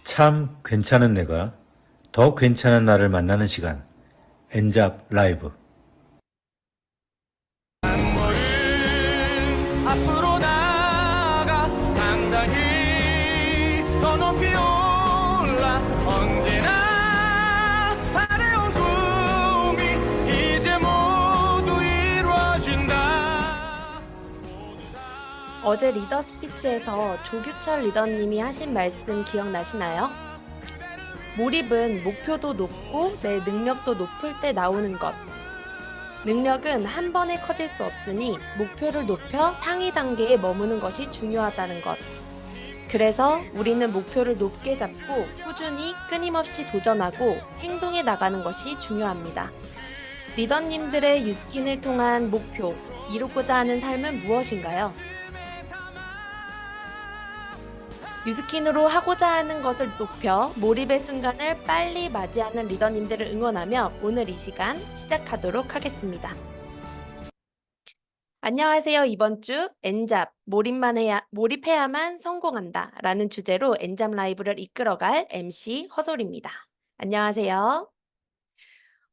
참 괜찮은 내가 더 괜찮은 나를 만나는 시간 엔잡 라이브. 앞으로 나아가 당당히 더 높이 올라 언제나 바래온 꿈이 이제 모두 이루어진다. 어제 리더 스피치에서 조규철 리더님이 하신 말씀 기억나시나요? 몰입은 목표도 높고 내 능력도 높을 때 나오는 것. 능력은 한 번에 커질 수 없으니 목표를 높여 상위 단계에 머무는 것이 중요하다는 것. 그래서 우리는 목표를 높게 잡고 꾸준히 끊임없이 도전하고 행동해 나가는 것이 중요합니다. 리더님들의 유스킨을 통한 목표, 이루고자 하는 삶은 무엇인가요? 유스킨으로 하고자 하는 것을 높여 몰입의 순간을 빨리 맞이하는 리더님들을 응원하며 오늘 이 시간 시작하도록 하겠습니다. 안녕하세요. 이번 주 엔잡 몰입해야만 성공한다 라는 주제로 엔잡 라이브를 이끌어갈 MC 허솔입니다. 안녕하세요.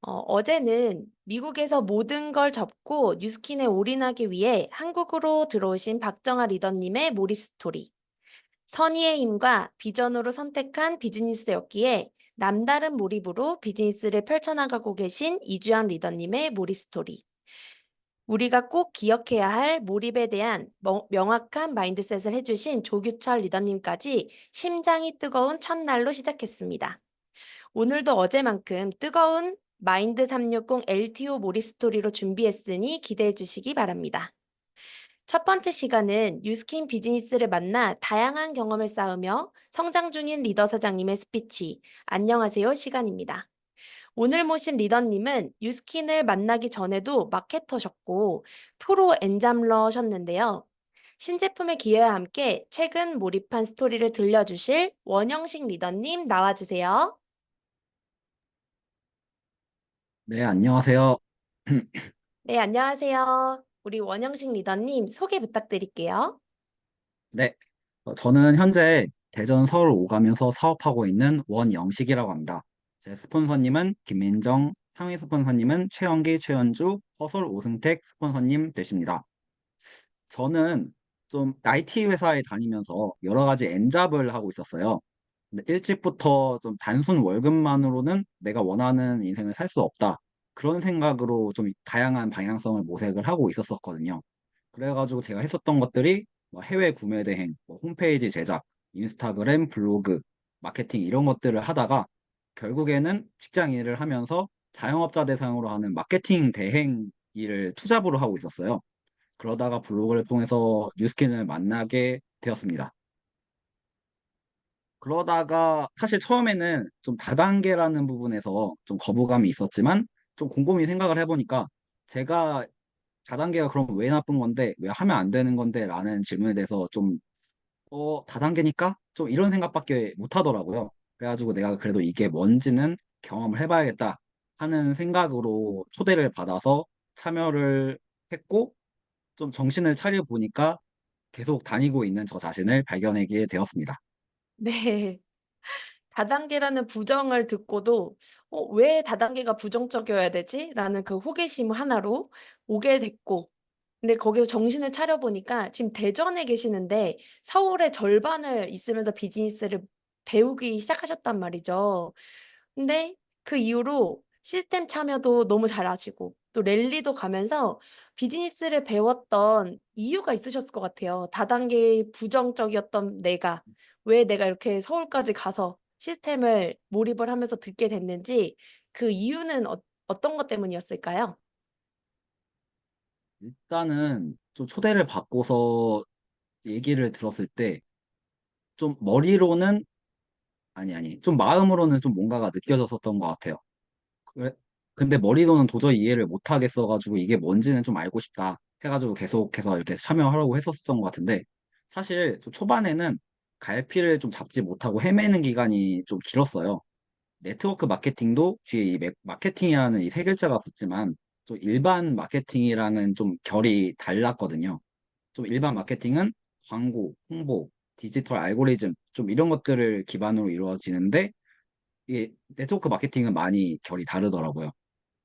어제는 미국에서 모든 걸 접고 뉴스킨에 올인하기 위해 한국으로 들어오신 박정아 리더님의 몰입 스토리, 선의의 힘과 비전으로 선택한 비즈니스였기에 남다른 몰입으로 비즈니스를 펼쳐나가고 계신 이주연 리더님의 몰입 스토리, 우리가 꼭 기억해야 할 몰입에 대한 명확한 마인드셋을 해주신 조규철 리더님까지 심장이 뜨거운 첫날로 시작했습니다. 오늘도 어제만큼 뜨거운 마인드 360 LTO 몰입 스토리로 준비했으니 기대해 주시기 바랍니다. 첫 번째 시간은 뉴스킨 비즈니스를 만나 다양한 경험을 쌓으며 성장 중인 리더 사장님의 스피치, 안녕하세요 시간입니다. 오늘 모신 리더님은 뉴스킨을 만나기 전에도 마케터셨고 프로 엔잡러셨는데요. 신제품의 기회와 함께 최근 몰입한 스토리를 들려주실 원영식 리더님 나와주세요. 네, 안녕하세요. 네, 안녕하세요. 우리 원영식 리더님 소개 부탁드릴게요. 네, 저는 현재 대전 서울 오가면서 사업하고 있는 원영식이라고 합니다. 제 스폰서님은 김민정, 상위 스폰서님은 최영기, 최현주, 허솔 오승택 스폰서님 되십니다. 저는 좀 IT 회사에 다니면서 여러 가지 엔잡을 하고 있었어요. 근데 일찍부터 좀 단순 월급만으로는 내가 원하는 인생을 살 수 없다. 그런 생각으로 좀 다양한 방향성을 모색을 하고 있었거든요. 그래가지고 제가 했었던 것들이 뭐 해외 구매 대행, 뭐 홈페이지 제작, 인스타그램, 블로그, 마케팅 이런 것들을 하다가 결국에는 직장 일을 하면서 자영업자 대상으로 하는 마케팅 대행 일을 투잡으로 하고 있었어요. 그러다가 블로그를 통해서 뉴스킨을 만나게 되었습니다. 그러다가 사실 처음에는 좀 다단계라는 부분에서 좀 거부감이 있었지만 좀 곰곰이 생각을 해보니까 제가 다단계가 그럼 왜 나쁜 건데 왜 하면 안 되는 건데 라는 질문에 대해서 좀 다단계니까 좀 이런 생각밖에 못 하더라고요. 그래가지고 내가 그래도 이게 뭔지는 경험을 해봐야겠다 하는 생각으로 초대를 받아서 참여를 했고 좀 정신을 차려 보니까 계속 다니고 있는 저 자신을 발견하게 되었습니다. 네. 다단계라는 부정을 듣고도 왜 다단계가 부정적이어야 되지? 라는 그 호기심 하나로 오게 됐고, 근데 거기서 정신을 차려보니까 지금 대전에 계시는데 서울의 절반을 있으면서 비즈니스를 배우기 시작하셨단 말이죠. 근데 그 이후로 시스템 참여도 너무 잘하시고 또 랠리도 가면서 비즈니스를 배웠던 이유가 있으셨을 것 같아요. 다단계 부정적이었던 왜 내가 이렇게 서울까지 가서 시스템을 몰입을 하면서 듣게 됐는지 그 이유는 어떤 것 때문이었을까요? 일단은 좀 초대를 받고서 얘기를 들었을 때 좀 머리로는 좀 마음으로는 좀 뭔가가 느껴졌었던 것 같아요. 그래- 근데 머리로는 도저히 이해를 못 하겠어가지고 이게 뭔지는 좀 알고 싶다 해가지고 계속해서 이렇게 참여하려고 했었던 것 같은데 사실 좀 초반에는 갈피를 좀 잡지 못하고 헤매는 기간이 좀 길었어요. 네트워크 마케팅도 뒤에 이 마케팅이라는 이 세 글자가 붙지만 좀 일반 마케팅이랑은 좀 결이 달랐거든요. 좀 일반 마케팅은 광고, 홍보, 디지털 알고리즘 좀 이런 것들을 기반으로 이루어지는데 이게 네트워크 마케팅은 많이 결이 다르더라고요.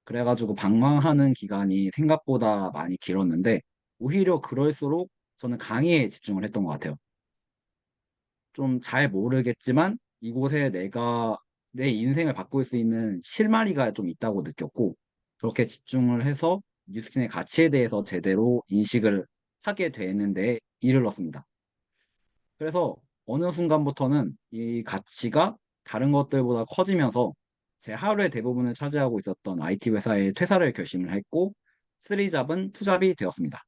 그래가지고 방황하는 기간이 생각보다 많이 길었는데 오히려 그럴수록 저는 강의에 집중을 했던 것 같아요. 좀 잘 모르겠지만 이곳에 내가 내 인생을 바꿀 수 있는 실마리가 좀 있다고 느꼈고 그렇게 집중을 해서 뉴스킨의 가치에 대해서 제대로 인식을 하게 되는데 이르렀습니다. 그래서 어느 순간부터는 이 가치가 다른 것들보다 커지면서 제 하루의 대부분을 차지하고 있었던 IT 회사에 퇴사를 결심을 했고 쓰리잡은 투잡이 되었습니다.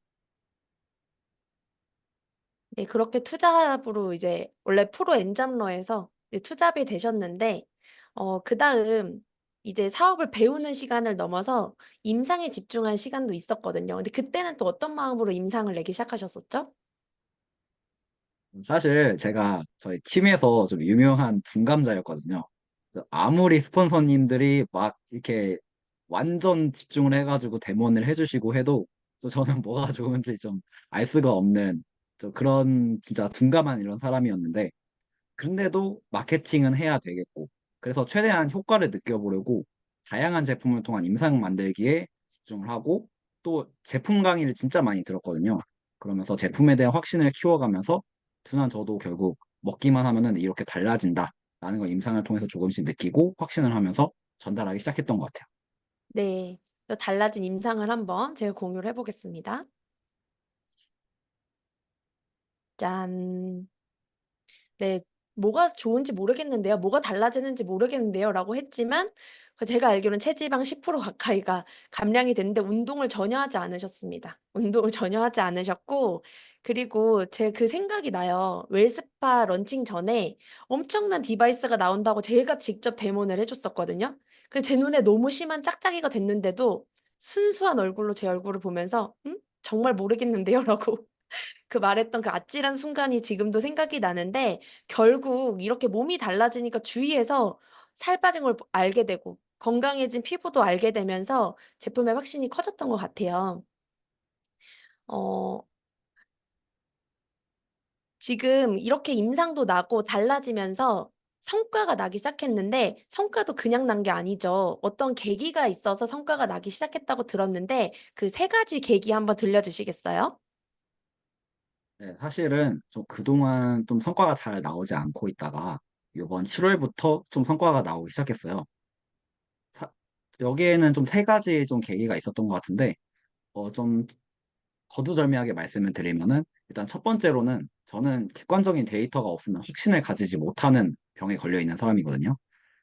네, 그렇게 투잡으로 이제 원래 프로 엔잡러에서 이제 투잡이 되셨는데, 그다음 이제 사업을 배우는 시간을 넘어서 임상에 집중한 시간도 있었거든요. 근데 그때는 또 어떤 마음으로 임상을 내기 시작하셨었죠? 사실 제가 저희 팀에서 좀 유명한 둔감자였거든요. 그래서 아무리 스폰서님들이 막 이렇게 완전 집중을 해가지고 데모를 해주시고 해도 또 저는 뭐가 좋은지 좀 알 수가 없는 좀 그런 진짜 둔감한 이런 사람이었는데 근데도 마케팅은 해야 되겠고 그래서 최대한 효과를 느껴보려고 다양한 제품을 통한 임상 만들기에 집중을 하고 또 제품 강의를 진짜 많이 들었거든요. 그러면서 제품에 대한 확신을 키워가면서 둔한 저도 결국 먹기만 하면은 이렇게 달라진다라는 걸 임상을 통해서 조금씩 느끼고 확신을 하면서 전달하기 시작했던 것 같아요. 네. 또 달라진 임상을 한번 제가 공유를 해보겠습니다. 짠. 네. 뭐가 좋은지 모르겠는데요. 뭐가 달라지는지 모르겠는데요. 라고 했지만 제가 알기로는 체지방 10% 가까이가 감량이 됐는데 운동을 전혀 하지 않으셨습니다. 운동을 전혀 하지 않으셨고 그리고 제 그 생각이 나요. 웰스파 런칭 전에 엄청난 디바이스가 나온다고 제가 직접 데모를 해 줬었거든요. 제 눈에 너무 심한 짝짝이가 됐는데도 순수한 얼굴로 제 얼굴을 보면서 "음? 정말 모르겠는데요." 라고 말했던 그 아찔한 순간이 지금도 생각이 나는데 결국 이렇게 몸이 달라지니까 주위에서 살 빠진 걸 알게 되고 건강해진 피부도 알게 되면서 제품의 확신이 커졌던 것 같아요. 어 지금 이렇게 임상도 나고 달라지면서 성과가 나기 시작했는데 성과도 그냥 난 게 아니죠. 어떤 계기가 있어서 성과가 나기 시작했다고 들었는데 그 세 가지 계기 한번 들려 주시겠어요? 네, 사실은 좀 그동안 좀 성과가 잘 나오지 않고 있다가 이번 7월부터 좀 성과가 나오기 시작했어요. 사- 여기에는 좀 세 가지 좀 계기가 있었던 것 같은데 좀 거두절미하게 말씀을 드리면은 일단 첫 번째로는 저는 객관적인 데이터가 없으면 확신을 가지지 못하는 병에 걸려 있는 사람이거든요.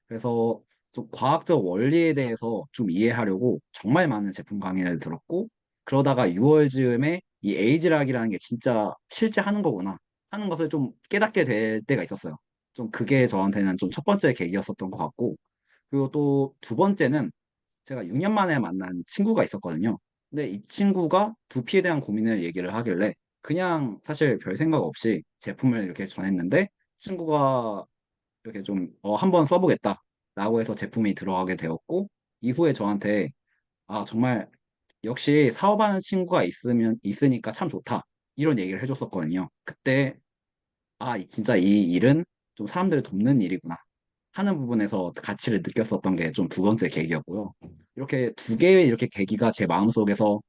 그래서 좀 과학적 원리에 대해서 좀 이해하려고 정말 많은 제품 강의를 들었고 그러다가 6월 즈음에 이 에이지락이라는 게 진짜 실제 하는 거구나 하는 것을 좀 깨닫게 될 때가 있었어요. 좀 그게 저한테는 좀 첫 번째 계기였었던 것 같고 그리고 또 두 번째는 제가 6년 만에 만난 친구가 있었거든요. 근데 이 친구가 두피에 대한 고민을 얘기를 하길래 그냥 사실 별 생각 없이 제품을 이렇게 전했는데 친구가 이렇게 좀 한번 써보겠다라고 해서 제품이 들어가게 되었고 이후에 저한테 아 정말 역시 사업하는 친구가 있으니까 참 좋다 이런 얘기를 해줬었거든요. 그때 진짜 이 일은 좀 사람들을 돕는 일이구나 하는 부분에서 가치를 느꼈었던 게 좀 두 번째 계기였고요. 이렇게 두 개의 이렇게 계기가 제 마음속에서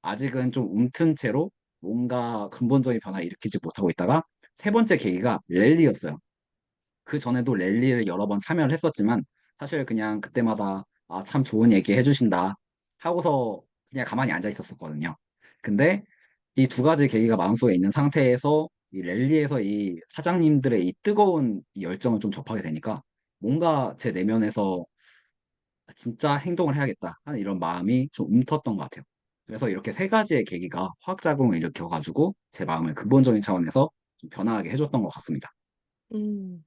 아직은 좀 움튼 채로 뭔가 근본적인 변화를 일으키지 못하고 있다가 세 번째 계기가 랠리였어요. 그 전에도 랠리를 여러 번 참여를 했었지만 사실 그냥 그때마다 참 좋은 얘기 해주신다 하고서 그냥 가만히 앉아 있었었거든요. 근데 이 두 가지 계기가 마음속에 있는 상태에서 이 랠리에서 이 사장님들의 이 뜨거운 이 열정을 좀 접하게 되니까 뭔가 제 내면에서 진짜 행동을 해야겠다 하는 이런 마음이 좀 움텄던 것 같아요. 그래서 이렇게 세 가지의 계기가 화학작용을 일으켜가지고 제 마음을 근본적인 차원에서 좀 변화하게 해줬던 것 같습니다. 음.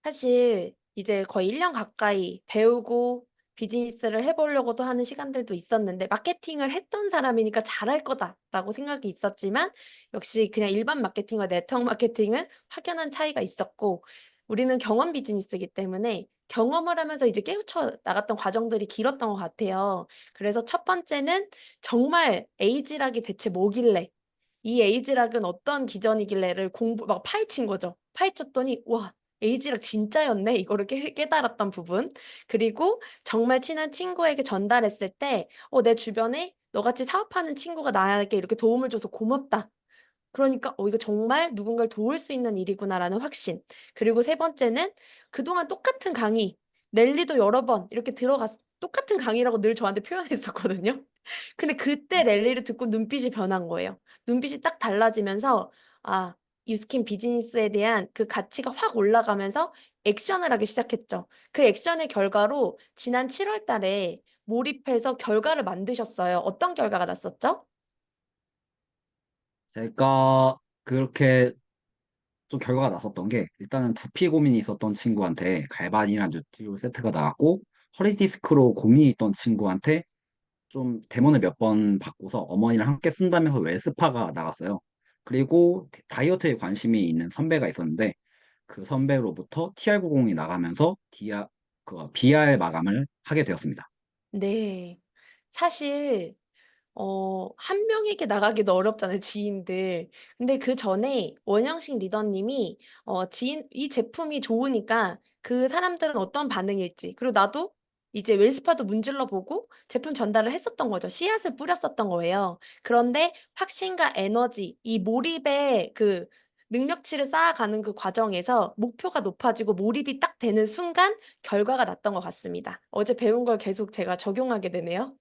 사실 이제 거의 1년 가까이 배우고 비즈니스를 해 보려고도 하는 시간들도 있었는데 마케팅을 했던 사람이니까 '잘할 거다.'라고 생각이 있었지만 역시 그냥 일반 마케팅과 네트워크 마케팅은 확연한 차이가 있었고 우리는 경험 비즈니스이기 때문에 경험을 하면서 이제 깨우쳐 나갔던 과정들이 길었던 것 같아요. 그래서 첫 번째는 정말 에이지락이 대체 뭐길래 이 에이지락은 어떤 기전이길래를 막 파헤친 거죠. 파헤쳤더니 와, 에이지락 진짜였네. 이거를 깨달았던 부분. 그리고 정말 친한 친구에게 전달했을 때 내 주변에 너같이 사업하는 친구가 나에게 이렇게 도움을 줘서 고맙다. 그러니까 이거 정말 누군가를 도울 수 있는 일이구나라는 확신. 그리고 세 번째는 그동안 똑같은 강의, 랠리도 여러 번 이렇게 똑같은 강의라고 늘 저한테 표현했었거든요. 근데 그때 랠리를 듣고 눈빛이 변한 거예요. 눈빛이 딱 달라지면서 아, 유스킨 비즈니스에 대한 그 가치가 확 올라가면서 액션을 하기 시작했죠. 그 액션의 결과로 지난 7월 달에 몰입해서 결과를 만드셨어요. 어떤 결과가 났었죠? 제가 그렇게 좀 결과가 났었던 게 일단은 두피 고민이 있었던 친구한테 갈반이랑 뉴트리올 세트가 나왔고 허리 디스크로 고민이 있던 친구한테 좀 데모를 몇 번 받고서 어머니랑 함께 쓴다면서 웰스파가 나갔어요. 그리고 다이어트에 관심이 있는 선배가 있었는데 그 선배로부터 TR90이 나가면서 BR 마감을 하게 되었습니다. 네. 사실 한 명에게 나가기도 어렵잖아요, 지인들. 근데 그전에 원영식 리더님이 이 제품이 좋으니까 그 사람들은 어떤 반응일지, 그리고 나도 이제 웰스파도 문질러 보고 제품 전달을 했었던 거죠. 씨앗을 뿌렸었던 거예요. 그런데 확신과 에너지, 이 몰입의 그 능력치를 쌓아가는 그 과정에서 목표가 높아지고 몰입이 딱 되는 순간 결과가 났던 것 같습니다. 어제 배운 걸 계속 제가 적용하게 되네요.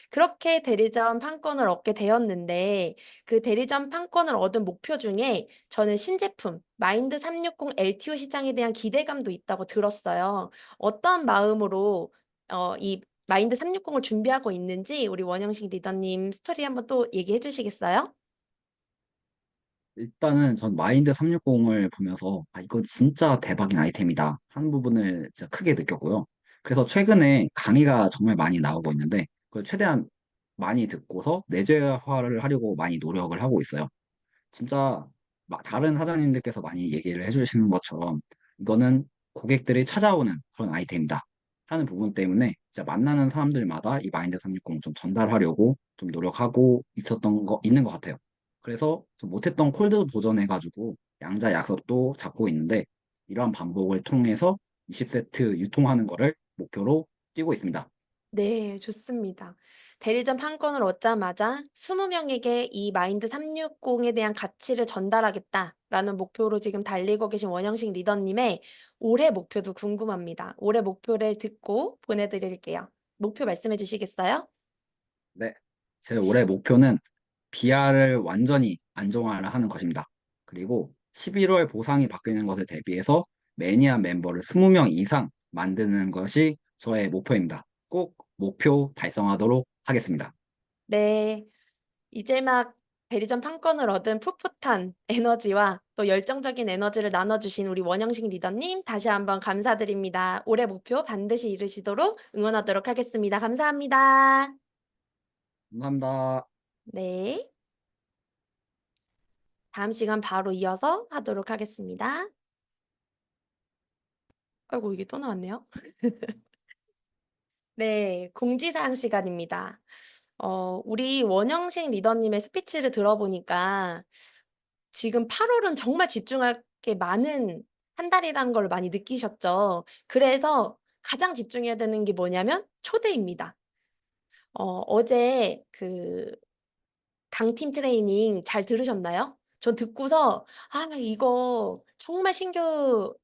그렇게 대리점 판권을 얻게 되었는데 그 대리점 판권을 얻은 목표 중에 저는 신제품 마인드 360 LTO 시장에 대한 기대감도 있다고 들었어요. 어떤 마음으로 이 마인드 360을 준비하고 있는지 우리 원영식 리더님 스토리 한번 또 얘기해 주시겠어요? 일단은 전 마인드 360을 보면서 이거 진짜 대박인 아이템이다 하는 부분을 진짜 크게 느꼈고요. 그래서 최근에 강의가 정말 많이 나오고 있는데 그걸 최대한 많이 듣고서 내재화를 하려고 많이 노력을 하고 있어요. 진짜 다른 사장님들께서 많이 얘기를 해주시는 것처럼 이거는 고객들이 찾아오는 그런 아이템이다 하는 부분 때문에 진짜 만나는 사람들마다 이 마인드 360 좀 전달하려고 좀 노력하고 있는 것 같아요. 그래서 좀 못했던 콜드 도전해가지고 양자 약속도 잡고 있는데 이러한 반복을 통해서 20세트 유통하는 거를 목표로 뛰고 있습니다. 네, 좋습니다. 대리점 판권을 얻자마자 20명에게 이 마인드 360에 대한 가치를 전달하겠다라는 목표로 지금 달리고 계신 원영식 리더님의 올해 목표도 궁금합니다. 올해 목표를 듣고 보내드릴게요. 목표 말씀해 주시겠어요? 네, 제 올해 목표는 BR을 완전히 안정화하는 것입니다. 그리고 11월 보상이 바뀌는 것에 대비해서 매니아 멤버를 20명 이상 만드는 것이 저의 목표입니다. 꼭 목표 달성하도록 하겠습니다. 네, 이제 막 대리점 판권을 얻은 풋풋한 에너지와 또 열정적인 에너지를 나눠주신 우리 원영식 리더님 다시 한번 감사드립니다. 올해 목표 반드시 이루시도록 응원하도록 하겠습니다. 감사합니다. 감사합니다. 네. 다음 시간 바로 이어서 하도록 하겠습니다. 아이고, 이게 또 나왔네요. 네, 공지사항 시간입니다. 우리 원영식 리더님의 스피치를 들어보니까 지금 8월은 정말 집중할 게 많은 한 달이라는 걸 많이 느끼셨죠? 그래서 가장 집중해야 되는 게 뭐냐면 초대입니다. 어제 그 강팀 트레이닝 잘 들으셨나요? 전 듣고서 이거 정말 신규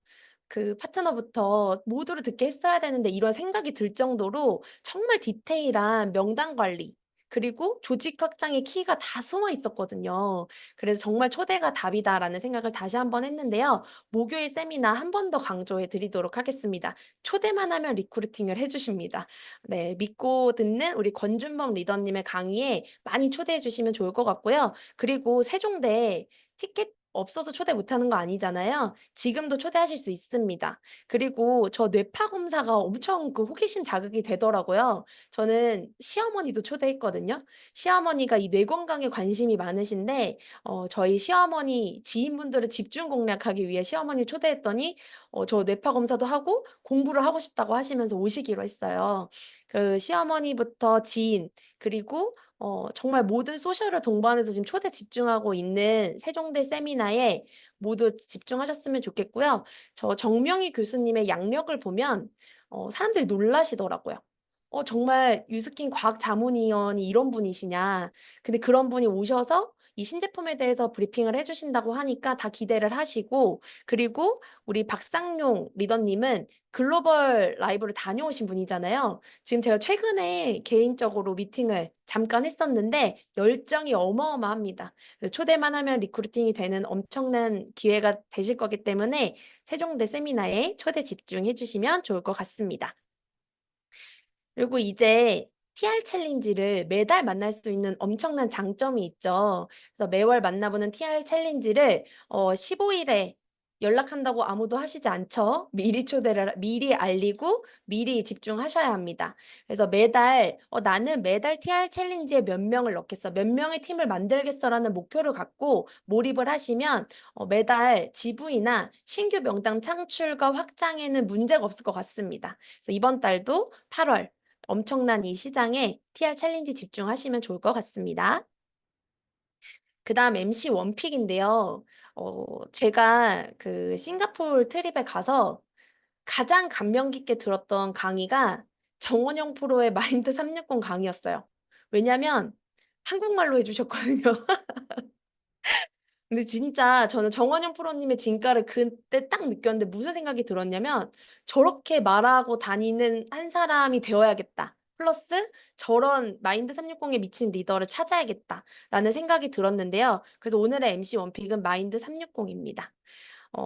그 파트너부터 모두를 듣게 했어야 되는데 이런 생각이 들 정도로 정말 디테일한 명단 관리 그리고 조직 확장의 키가 다 숨어 있었거든요. 그래서 정말 '초대가 답이다.'라는 생각을 다시 한번 했는데요. 목요일 세미나 한 번 더 강조해 드리도록 하겠습니다. 초대만 하면 리크루팅을 해 주십니다. 네. 믿고 듣는 우리 권준범 리더님의 강의에 많이 초대해 주시면 좋을 것 같고요. 그리고 세종대 티켓 없어서 초대 못 하는 거 아니잖아요. 지금도 초대하실 수 있습니다. 그리고 저 뇌파 검사가 엄청 그 호기심 자극이 되더라고요. 저는 시어머니도 초대했거든요. 시어머니가 이 뇌 건강에 관심이 많으신데 저희 시어머니 지인분들을 집중 공략하기 위해 시어머니를 초대했더니 저 뇌파 검사도 하고 공부를 하고 싶다고 하시면서 오시기로 했어요. 그 시어머니부터 지인 그리고 정말 모든 소셜을 동반해서 지금 초대 집중하고 있는 세종대 세미나에 모두 집중하셨으면 좋겠고요. 저 정명희 교수님의 양력을 보면 사람들이 놀라시더라고요. 정말 유스킨 과학자문위원이 이런 분이시냐. 근데 그런 분이 오셔서 이 신제품에 대해서 브리핑을 해주신다고 하니까 다 기대를 하시고, 그리고 우리 박상용 리더님은 글로벌 라이브를 다녀오신 분이잖아요. 지금 제가 최근에 개인적으로 미팅을 잠깐 했었는데 열정이 어마어마합니다. 그래서 초대만 하면 리크루팅이 되는 엄청난 기회가 되실 거기 때문에 세종대 세미나에 초대 집중해 주시면 좋을 것 같습니다. 그리고 이제 TR 챌린지를 매달 만날 수 있는 엄청난 장점이 있죠. 그래서 매월 만나보는 TR 챌린지를 15일에 연락한다고 아무도 하시지 않죠. 미리 알리고 미리 집중하셔야 합니다. 그래서 매달 나는 매달 TR 챌린지에 몇 명을 넣겠어, 몇 명의 팀을 만들겠어라는 목표를 갖고 몰입을 하시면 매달 GV나 신규 명당 창출과 확장에는 문제가 없을 것 같습니다. 그래서 이번 달도 8월 엄청난 이 시장에 TR 챌린지 집중하시면 좋을 것 같습니다. 그 다음 MC 원픽인데요. 제가 그 싱가포르 트립에 가서 가장 감명 깊게 들었던 강의가 정원영 프로의 마인드 360 강의였어요. 왜냐면 한국말로 해주셨거든요. 근데 진짜 저는 정원영 프로님의 진가를 그때 딱 느꼈는데 무슨 생각이 들었냐면 저렇게 말하고 다니는 한 사람이 되어야겠다. 플러스 저런 마인드 360에 미친 리더를 찾아야겠다라는 생각이 들었는데요. 그래서 오늘의 MC 원픽은 마인드 360입니다.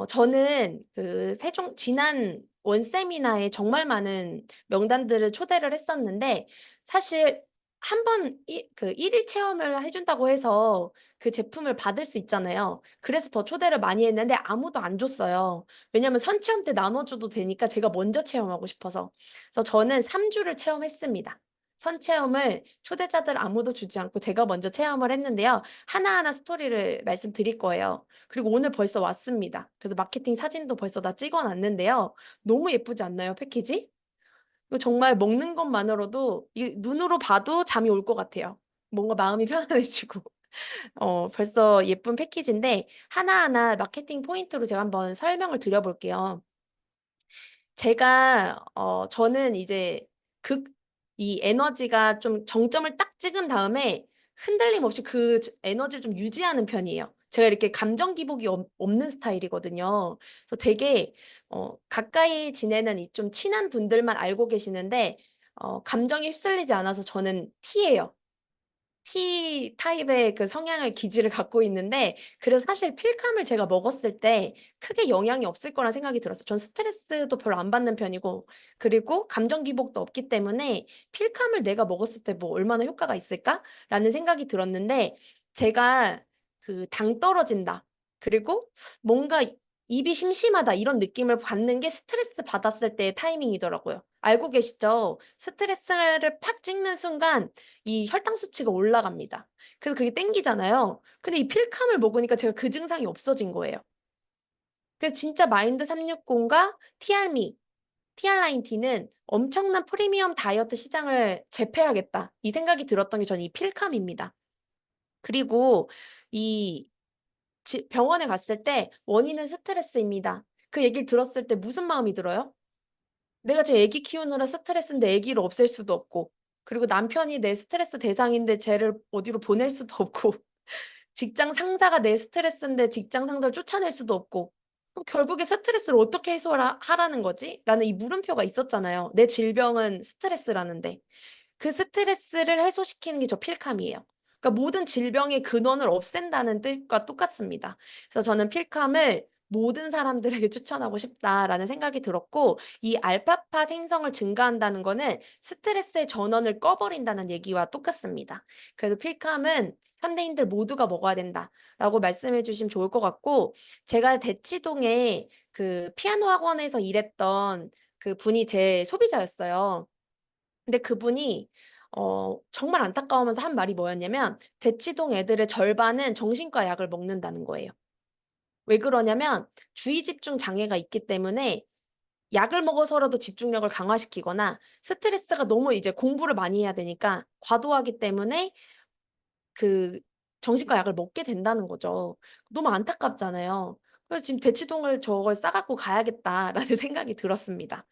저는 그 지난 원세미나에 정말 많은 명단들을 초대를 했었는데 사실 한 번 그 1일 체험을 해준다고 해서 그 제품을 받을 수 있잖아요. 그래서 더 초대를 많이 했는데 아무도 안 줬어요. 왜냐면 선체험 때 나눠줘도 되니까 제가 먼저 체험하고 싶어서. 그래서 저는 3주를 체험했습니다. 선체험을 초대자들 아무도 주지 않고 제가 먼저 체험을 했는데요. 하나하나 스토리를 말씀드릴 거예요. 그리고 오늘 벌써 왔습니다. 그래서 마케팅 사진도 벌써 다 찍어놨는데요. 너무 예쁘지 않나요, 패키지? 이거 정말 먹는 것만으로도 눈으로 봐도 잠이 올 것 같아요. 뭔가 마음이 편안해지고. 벌써 예쁜 패키지인데 하나하나 마케팅 포인트로 제가 한번 설명을 드려볼게요. 저는 이제 이 에너지가 좀 정점을 딱 찍은 다음에 흔들림 없이 그 에너지를 좀 유지하는 편이에요. 제가 이렇게 감정 기복이 없는 스타일이거든요. 그래서 되게 가까이 지내는 이 좀 친한 분들만 알고 계시는데 감정이 휩쓸리지 않아서 저는 T예요. T 타입의 그 성향의 기질을 갖고 있는데 그래서 사실 필감을 제가 먹었을 때 크게 영향이 없을 거란 생각이 들었어요. 전 스트레스도 별로 안 받는 편이고 그리고 감정 기복도 없기 때문에 필감을 내가 먹었을 때 뭐 얼마나 효과가 있을까라는 생각이 들었는데 제가 그 당 떨어진다. 그리고 뭔가 입이 심심하다 이런 느낌을 받는 게 스트레스 받았을 때의 타이밍이더라고요. 알고 계시죠? 스트레스를 팍 찍는 순간 이 혈당 수치가 올라갑니다. 그래서 그게 땡기잖아요. 근데 이 필감을 먹으니까 제가 그 증상이 없어진 거예요. 그래서 진짜 마인드 360과 TRME, TR9T는 엄청난 프리미엄 다이어트 시장을 제패하겠다. 이 생각이 들었던 게 저는 이 필감입니다. 그리고 이 병원에 갔을 때 원인은 스트레스입니다. 그 얘기를 들었을 때 무슨 마음이 들어요? 내가 지금 애기 키우느라 스트레스인데 애기를 없앨 수도 없고, 그리고 남편이 내 스트레스 대상인데 쟤를 어디로 보낼 수도 없고, 직장 상사가 내 스트레스인데 직장 상사를 쫓아낼 수도 없고, 그럼 결국에 스트레스를 어떻게 해소하라는 거지? 라는 이 물음표가 있었잖아요. 내 질병은 스트레스라는데. 그 스트레스를 해소시키는 게 저 필감이에요. 그러니까 모든 질병의 근원을 없앤다는 뜻과 똑같습니다. 그래서 저는 필감을 모든 사람들에게 추천하고 싶다라는 생각이 들었고 이 알파파 생성을 증가한다는 거는 스트레스의 전원을 꺼버린다는 얘기와 똑같습니다. 그래서 필감은 현대인들 모두가 먹어야 된다라고 말씀해 주시면 좋을 것 같고 제가 대치동에 그 피아노 학원에서 일했던 그 분이 제 소비자였어요. 근데 그분이 정말 안타까워하면서 한 말이 뭐였냐면 대치동 애들의 절반은 정신과 약을 먹는다는 거예요. 왜 그러냐면 주의 집중 장애가 있기 때문에 약을 먹어서라도 집중력을 강화시키거나 스트레스가 너무 이제 공부를 많이 해야 되니까 과도하기 때문에 그 정신과 약을 먹게 된다는 거죠. 너무 안타깝잖아요. 그래서 지금 대치동을 저걸 싸 갖고 가야겠다라는 생각이 들었습니다.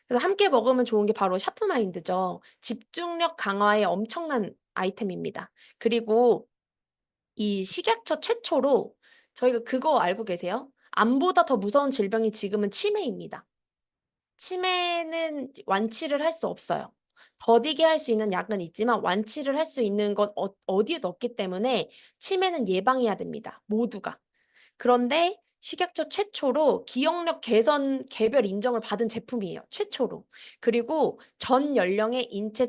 그래서 함께 먹으면 좋은 게 바로 샤프마인드죠. 집중력 강화에 엄청난 아이템입니다. 그리고 이 식약처 최초로 저희가 그거 알고 계세요? 암보다 더 무서운 질병이 지금은 치매입니다. 치매는 완치를 할 수 없어요. 더디게 할 수 있는 약은 있지만 완치를 할 수 있는 건 어디에도 없기 때문에 치매는 예방해야 됩니다, 모두가. 그런데 식약처 최초로 기억력 개선 개별 인정을 받은 제품이에요, 최초로. 그리고 전 연령의 인체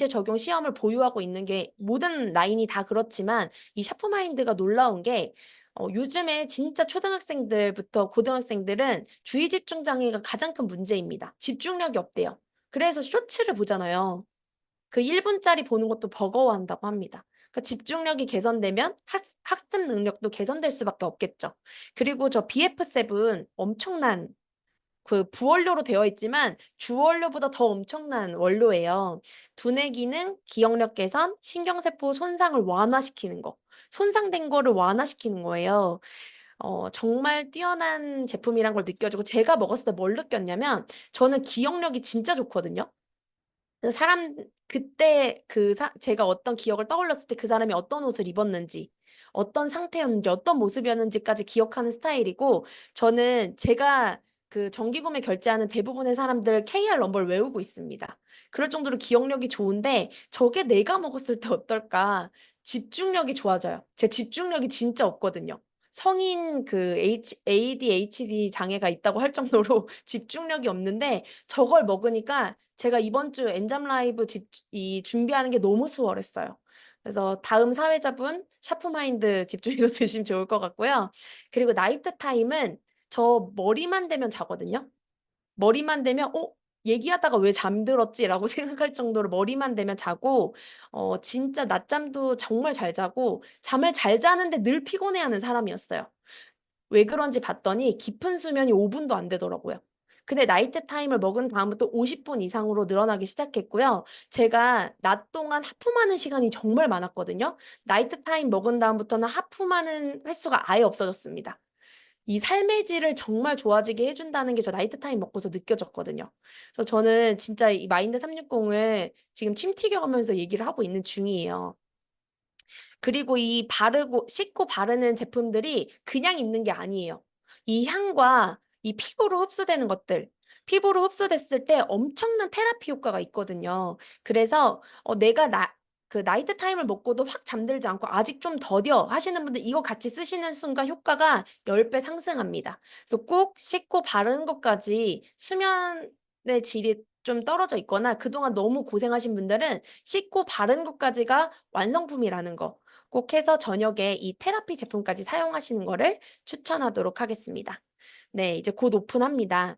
적용 시험을 보유하고 있는 게 모든 라인이 다 그렇지만 이 샤프마인드가 놀라운 게 요즘에 진짜 초등학생들부터 고등학생들은 주의 집중 장애가 가장 큰 문제입니다. 집중력이 없대요. 그래서 쇼츠를 보잖아요. 그 1분짜리 보는 것도 버거워한다고 합니다. 그러니까 집중력이 개선되면 학습 능력도 개선될 수밖에 없겠죠. 그리고 저 BF7 엄청난 그 부원료로 되어 있지만 주원료보다 더 엄청난 원료예요. 두뇌 기능, 기억력 개선, 신경세포 손상을 완화시키는 거. 손상된 거를 완화시키는 거예요. 정말 뛰어난 제품이란 걸 느껴지고 제가 먹었을 때 뭘 느꼈냐면 저는 기억력이 진짜 좋거든요. 그래서 그때 제가 어떤 기억을 떠올렸을 때 그 사람이 어떤 옷을 입었는지, 어떤 상태였는지, 어떤 모습이었는지까지 기억하는 스타일이고, 저는 제가 그 정기구매 결제하는 대부분의 사람들 KR 넘버를 외우고 있습니다. 그럴 정도로 기억력이 좋은데, 저게 내가 먹었을 때 어떨까? 집중력이 좋아져요. 제 집중력이 진짜 없거든요. 성인 ADHD 장애가 있다고 할 정도로 집중력이 없는데, 저걸 먹으니까 제가 이번 주 엔잡 라이브 준비하는 게 너무 수월했어요. 그래서 다음 사회자분 샤프마인드 집중해서 드시면 좋을 것 같고요. 그리고 나이트 타임은 저 머리만 대면 자거든요. 머리만 대면 얘기하다가 왜 잠들었지라고 생각할 정도로 머리만 대면 자고 진짜 낮잠도 정말 잘 자고 잠을 잘 자는데 늘 피곤해하는 사람이었어요. 왜 그런지 봤더니 깊은 수면이 5분도 안 되더라고요. 근데 나이트 타임을 먹은 다음부터 50분 이상으로 늘어나기 시작했고요. 제가 낮 동안 하품하는 시간이 정말 많았거든요. 나이트 타임 먹은 다음부터는 하품하는 횟수가 아예 없어졌습니다. 이 삶의 질을 정말 좋아지게 해준다는 게 저 나이트 타임 먹고서 느껴졌거든요. 그래서 저는 진짜 이 마인드 360을 지금 침 튀겨가면서 얘기를 하고 있는 중이에요. 그리고 이 씻고 바르는 제품들이 그냥 있는 게 아니에요. 이 향과 이 피부로 흡수됐을 때 엄청난 테라피 효과가 있거든요. 그래서 내가 나이트 타임을 먹고도 확 잠들지 않고 아직 좀 더뎌 하시는 분들 이거 같이 쓰시는 순간 효과가 10배 상승합니다. 그래서 꼭 씻고 바르는 것까지 수면의 질이 좀 떨어져 있거나 그동안 너무 고생하신 분들은 씻고 바른 것까지가 완성품이라는 거. 꼭 해서 저녁에 이 테라피 제품까지 사용하시는 거를 추천하도록 하겠습니다. 네, 이제 곧 오픈합니다.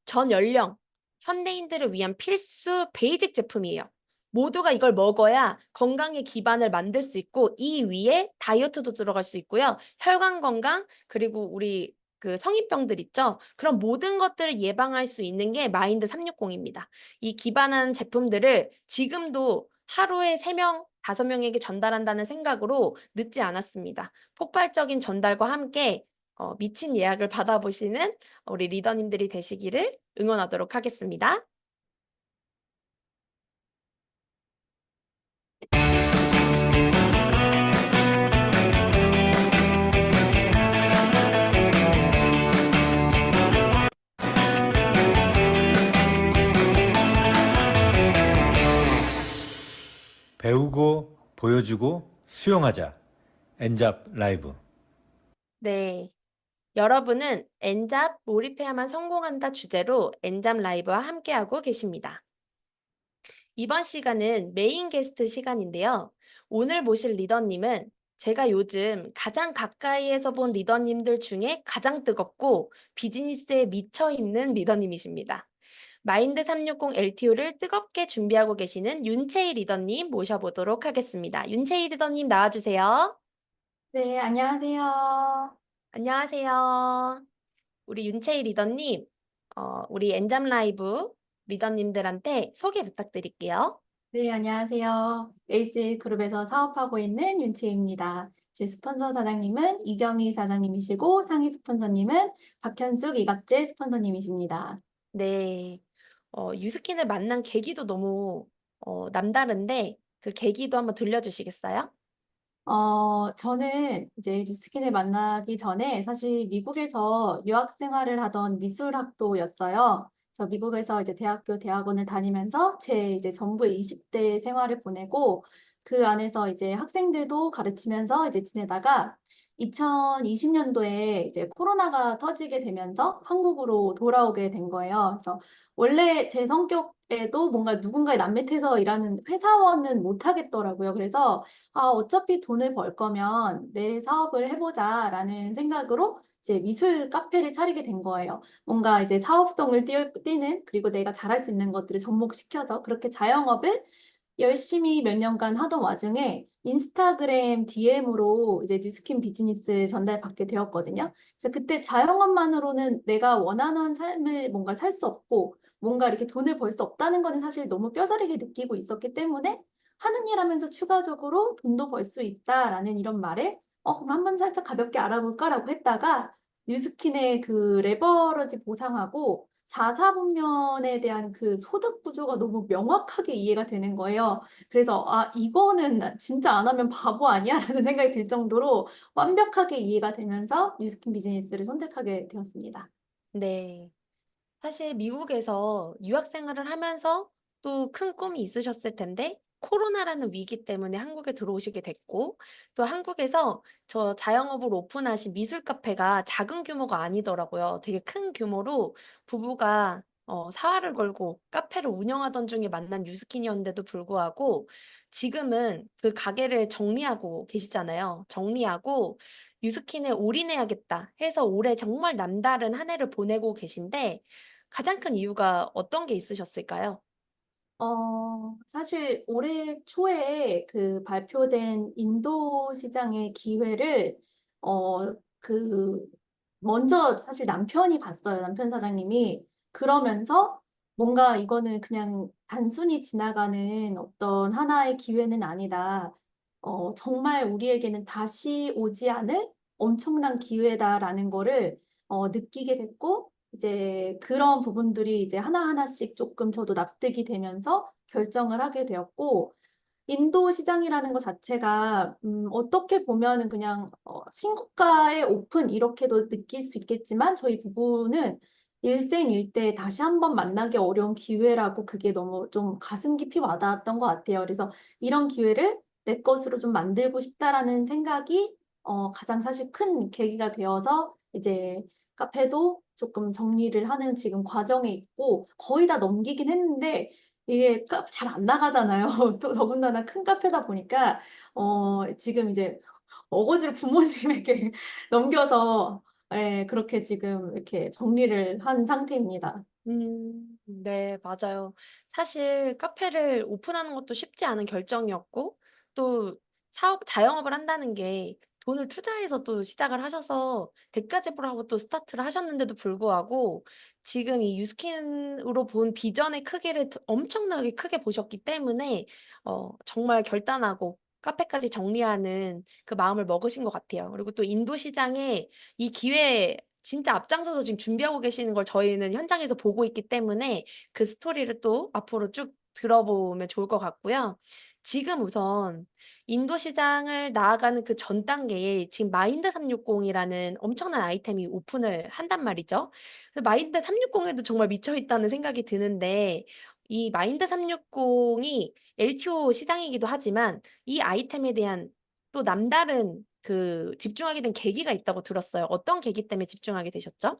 전 연령, 현대인들을 위한 필수 베이직 제품이에요. 모두가 이걸 먹어야 건강의 기반을 만들 수 있고 이 위에 다이어트도 들어갈 수 있고요. 혈관 건강 그리고 우리 그 성인병들 있죠. 그런 모든 것들을 예방할 수 있는 게 마인드 360입니다. 이 기반한 제품들을 지금도 하루에 3명, 5명에게 전달한다는 생각으로 늦지 않았습니다. 폭발적인 전달과 함께 미친 예약을 받아보시는 우리 리더님들이 되시기를 응원하도록 하겠습니다. 배우고 보여주고 수용하자. 엔잡 라이브. 네. 여러분은 엔잡 몰입해야만 성공한다 주제로 엔잡 라이브와 함께하고 계십니다. 이번 시간은 메인 게스트 시간인데요. 오늘 모실 리더님은 제가 요즘 가장 가까이에서 본 리더님들 중에 가장 뜨겁고 비즈니스에 미쳐 있는 리더님이십니다. 마인드 360 LTO를 뜨겁게 준비하고 계시는 윤채희 리더님 모셔보도록 하겠습니다. 윤채희 리더님 나와주세요. 네, 안녕하세요. 안녕하세요. 우리 윤채희 리더님, 우리 엔잡 라이브 리더님들한테 소개 부탁드릴게요. 네, 안녕하세요. 에이스 그룹에서 사업하고 있는 윤채입니다. 제 스폰서 사장님은 이경희 사장님이시고 상위 스폰서님은 박현숙 이갑재 스폰서님이십니다. 네. 유스킨을 만난 계기도 너무 남다른데 그 계기도 한번 들려주시겠어요? 저는 이제 뉴스킨을 만나기 전에 사실 미국에서 유학 생활을 하던 미술학도였어요. 그래서 미국에서 이제 대학교, 대학원을 다니면서 제 이제 전부의 20대 생활을 보내고 그 안에서 이제 학생들도 가르치면서 이제 지내다가 2020년도에 이제 코로나가 터지게 되면서 한국으로 돌아오게 된 거예요. 그래서 원래 제 성격에도 뭔가 누군가의 남 밑에서 일하는 회사원은 못 하겠더라고요. 그래서 어차피 돈을 벌 거면 내 사업을 해보자라는 생각으로 이제 미술 카페를 차리게 된 거예요. 뭔가 이제 사업성을 띠는 그리고 내가 잘할 수 있는 것들을 접목시켜서 그렇게 자영업을 열심히 몇 년간 하던 와중에 인스타그램 DM으로 이제 뉴스킨 비즈니스를 전달받게 되었거든요. 그래서 그때 자영업만으로는 내가 원하는 삶을 뭔가 살 수 없고 뭔가 이렇게 돈을 벌 수 없다는 거는 사실 너무 뼈저리게 느끼고 있었기 때문에 하는 일 하면서 추가적으로 돈도 벌 수 있다라는 이런 말에 그럼 한번 살짝 가볍게 알아볼까라고 했다가 뉴스킨의 그 레버러지 보상하고 4사분면에 대한 그 소득 구조가 너무 명확하게 이해가 되는 거예요. 그래서 이거는 나 진짜 안 하면 바보 아니야라는 생각이 들 정도로 완벽하게 이해가 되면서 뉴스킨 비즈니스를 선택하게 되었습니다. 네. 사실 미국에서 유학 생활을 하면서 또 큰 꿈이 있으셨을 텐데 코로나라는 위기 때문에 한국에 들어오시게 됐고 또 한국에서 저 자영업을 오픈하신 미술 카페가 작은 규모가 아니더라고요. 되게 큰 규모로 부부가 사활을 걸고 카페를 운영하던 중에 만난 뉴스킨이었는데도 불구하고 지금은 그 가게를 정리하고 계시잖아요. 정리하고 뉴스킨에 올인해야겠다 해서 올해 정말 남다른 한 해를 보내고 계신데 가장 큰 이유가 어떤 게 있으셨을까요? 사실 올해 초에 그 발표된 인도 시장의 기회를, 그, 먼저 사실 남편이 봤어요. 남편 사장님이. 그러면서 뭔가 이거는 그냥 단순히 지나가는 어떤 하나의 기회는 아니다. 정말 우리에게는 다시 오지 않을 엄청난 기회다라는 거를 느끼게 됐고, 이제 그런 부분들이 이제 하나하나씩 조금 저도 납득이 되면서 결정을 하게 되었고, 인도 시장이라는 것 자체가 어떻게 보면은 그냥 신고가의 오픈 이렇게도 느낄 수 있겠지만 저희 부부는 일생일대 다시 한번 만나기 어려운 기회라고 그게 너무 좀 가슴 깊이 와닿았던 것 같아요. 그래서 이런 기회를 내 것으로 좀 만들고 싶다라는 생각이 가장 사실 큰 계기가 되어서 이제 카페도 조금 정리를 하는 지금 과정에 있고 거의 다 넘기긴 했는데 이게 잘 안 나가잖아요. 또 더군다나 큰 카페다 보니까 지금 이제 어거지로 부모님에게 넘겨서 예, 그렇게 지금 이렇게 정리를 한 상태입니다. 네, 맞아요. 사실 카페를 오픈하는 것도 쉽지 않은 결정이었고, 또 자영업을 한다는 게 돈을 투자해서 또 시작을 하셔서 대가 지불하고 또 스타트를 하셨는데도 불구하고 지금 이 유스킨으로 본 비전의 크기를 엄청나게 크게 보셨기 때문에 정말 결단하고 카페까지 정리하는 그 마음을 먹으신 것 같아요. 그리고 또 인도 시장에 이 기회에 진짜 앞장서서 지금 준비하고 계시는 걸 저희는 현장에서 보고 있기 때문에 그 스토리를 또 앞으로 쭉 들어보면 좋을 것 같고요. 지금 우선 인도 시장을 나아가는 그 전 단계에 지금 마인드 360이라는 엄청난 아이템이 오픈을 한단 말이죠. 그래서 마인드 360에도 정말 미쳐 있다는 생각이 드는데 이 마인드 360이 LTO 시장이기도 하지만 이 아이템에 대한 또 남다른 그 집중하게 된 계기가 있다고 들었어요. 어떤 계기 때문에 집중하게 되셨죠?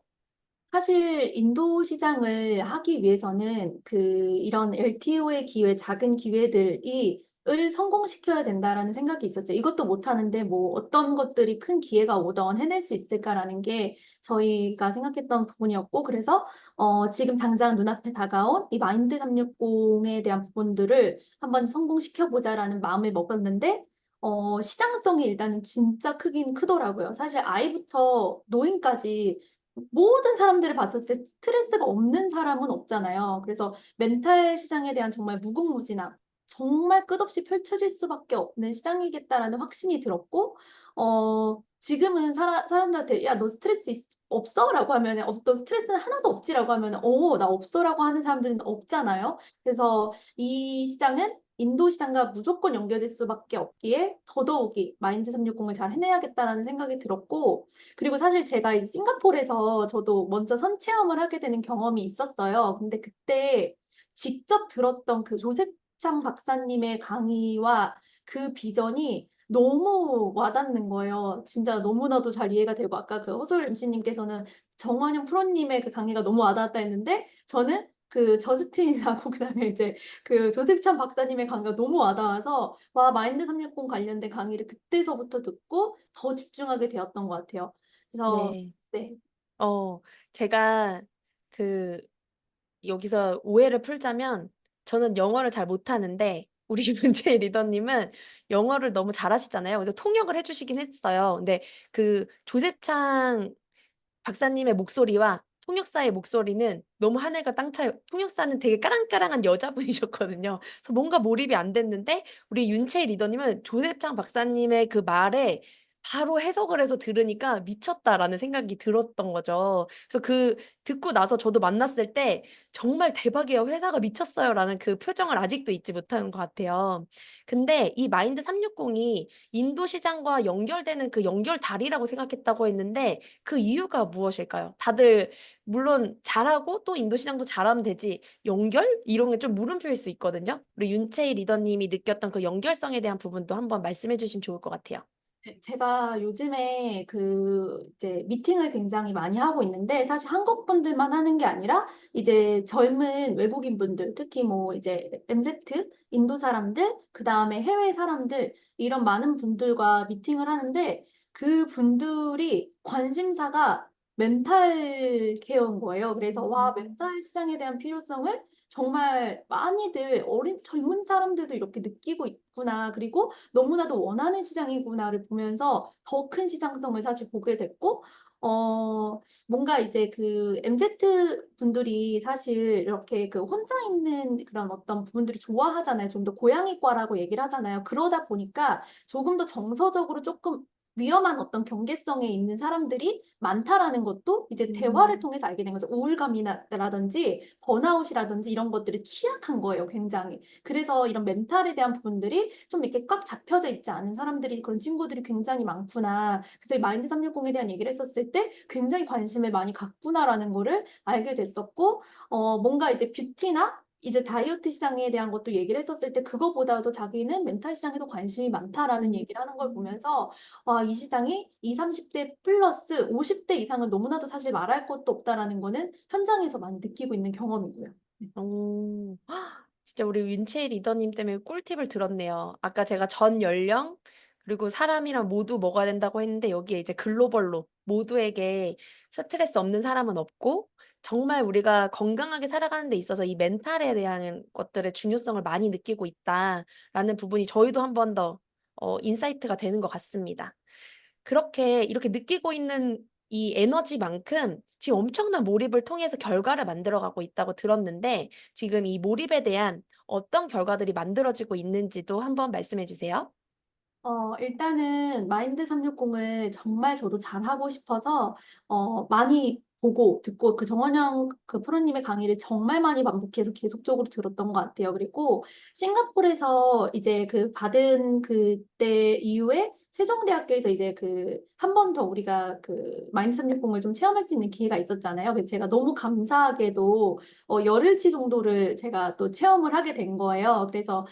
사실 인도 시장을 하기 위해서는 이런 LTO의 기회, 작은 기회들이 을 성공시켜야 된다라는 생각이 있었어요. 이것도 못하는데 뭐 어떤 것들이 큰 기회가 오던 해낼 수 있을까라는 게 저희가 생각했던 부분이었고, 그래서 지금 당장 눈앞에 다가온 이 마인드 360에 대한 부분들을 한번 성공시켜보자라는 마음을 먹었는데, 시장성이 일단은 진짜 크긴 크더라고요. 사실 아이부터 노인까지 모든 사람들을 봤을 때 스트레스가 없는 사람은 없잖아요. 그래서 멘탈 시장에 대한 정말 무궁무진함. 정말 끝없이 펼쳐질 수밖에 없는 시장이겠다라는 확신이 들었고, 지금은 사람들한테 야, 너 스트레스 없어? 라고 하면은, 너 스트레스는 하나도 없지라고 하면은, 나 없어라고 하는 사람들은 없잖아요. 그래서 이 시장은 인도 시장과 무조건 연결될 수밖에 없기에 더더욱이 마인드 360을 잘 해내야겠다라는 생각이 들었고, 그리고 사실 제가 이 싱가포르에서 저도 먼저 선체험을 하게 되는 경험이 있었어요. 근데 그때 직접 들었던 그 조세창 박사님의 강의와 그 비전이 너무 와닿는 거예요. 진짜 너무나도 잘 이해가 되고, 아까 그 허솔 MC님께서는 정원영 프로님의 그 강의가 너무 와닿았다 했는데, 저는 그 저스틴하고 그다음에 이제 그 조세창 박사님의 강의가 너무 와닿아서 와, 마인드 360 관련된 강의를 그때서부터 듣고 더 집중하게 되었던 것 같아요. 그래서 네. 네. 제가 그 여기서 오해를 풀자면 저는 영어를 잘 못하는데 우리 문채희 리더님은 영어를 너무 잘하시잖아요. 그래서 통역을 해주시긴 했어요. 근데 그 조셉창 박사님의 목소리와 통역사의 목소리는 너무 하늘과 땅 차이. 통역사는 되게 까랑까랑한 여자분이셨거든요. 그래서 뭔가 몰입이 안 됐는데 우리 윤채희 리더님은 조셉창 박사님의 그 말에 바로 해석을 해서 들으니까 미쳤다라는 생각이 들었던 거죠. 그래서 그 듣고 나서 저도 만났을 때 정말 대박이에요. 회사가 미쳤어요라는 그 표정을 아직도 잊지 못하는 것 같아요. 근데 이 마인드 360이 인도 시장과 연결되는 그 연결다리라고 생각했다고 했는데 그 이유가 무엇일까요? 다들 물론 잘하고 또 인도 시장도 잘하면 되지 연결? 이런 게 좀 물음표일 수 있거든요. 우리 윤채희 리더님이 느꼈던 그 연결성에 대한 부분도 한번 말씀해 주시면 좋을 것 같아요. 네, 제가 요즘에 그 이제 미팅을 굉장히 많이 하고 있는데 사실 한국 분들만 하는 게 아니라 이제 젊은 외국인 분들, 특히 뭐 이제 MZ, 인도 사람들, 그 다음에 해외 사람들 이런 많은 분들과 미팅을 하는데 그 분들이 관심사가 멘탈 케어인 거예요. 그래서 와, 멘탈 시장에 대한 필요성을 정말 많이들 젊은 사람들도 이렇게 느끼고 있구나. 그리고 너무나도 원하는 시장이구나를 보면서 더 큰 시장성을 사실 보게 됐고, 뭔가 이제 그 MZ 분들이 사실 이렇게 그 혼자 있는 그런 어떤 부분들이 좋아하잖아요. 좀 더 고양이과라고 얘기를 하잖아요. 그러다 보니까 조금 더 정서적으로 조금 위험한 어떤 경계성에 있는 사람들이 많다라는 것도 이제 대화를 통해서 알게 된 거죠. 우울감이라든지 번아웃이라든지 이런 것들이 취약한 거예요, 굉장히. 그래서 이런 멘탈에 대한 부분들이 좀 이렇게 꽉 잡혀져 있지 않은 사람들이 그런 친구들이 굉장히 많구나. 그래서 이 마인드 360에 대한 얘기를 했었을 때 굉장히 관심을 많이 갖구나라는 거를 알게 됐었고, 뭔가 이제 뷰티나 이제 다이어트 시장에 대한 것도 얘기를 했었을 때 그거보다도 자기는 멘탈 시장에도 관심이 많다라는 얘기를 하는 걸 보면서 와, 이 시장이 20, 30대 플러스 50대 이상은 너무나도 사실 말할 것도 없다라는 거는 현장에서 많이 느끼고 있는 경험이고요. 오. 진짜 우리 윤채희 리더님 때문에 꿀팁을 들었네요. 아까 제가 전 연령 그리고 사람이랑 모두 먹어야 된다고 했는데 여기에 이제 글로벌로 모두에게 스트레스 없는 사람은 없고 정말 우리가 건강하게 살아가는 데 있어서 이 멘탈에 대한 것들의 중요성을 많이 느끼고 있다라는 부분이 저희도 한 번 더 인사이트가 되는 것 같습니다. 그렇게 이렇게 느끼고 있는 이 에너지만큼 지금 엄청난 몰입을 통해서 결과를 만들어가고 있다고 들었는데 지금 이 몰입에 대한 어떤 결과들이 만들어지고 있는지도 한번 말씀해 주세요. 일단은 마인드 360을 정말 저도 잘하고 싶어서 많이 보고 듣고 그 정원영 그 프로님의 강의를 정말 많이 반복해서 계속적으로 들었던 것 같아요. 그리고 싱가포르에서 이제 그 받은 그때 이후에 세종대학교에서 이제 그 한 번 더 우리가 그 마인드 360을 좀 체험할 수 있는 기회가 있었잖아요. 그래서 제가 너무 감사하게도 열흘치 정도를 제가 또 체험을 하게 된 거예요. 그래서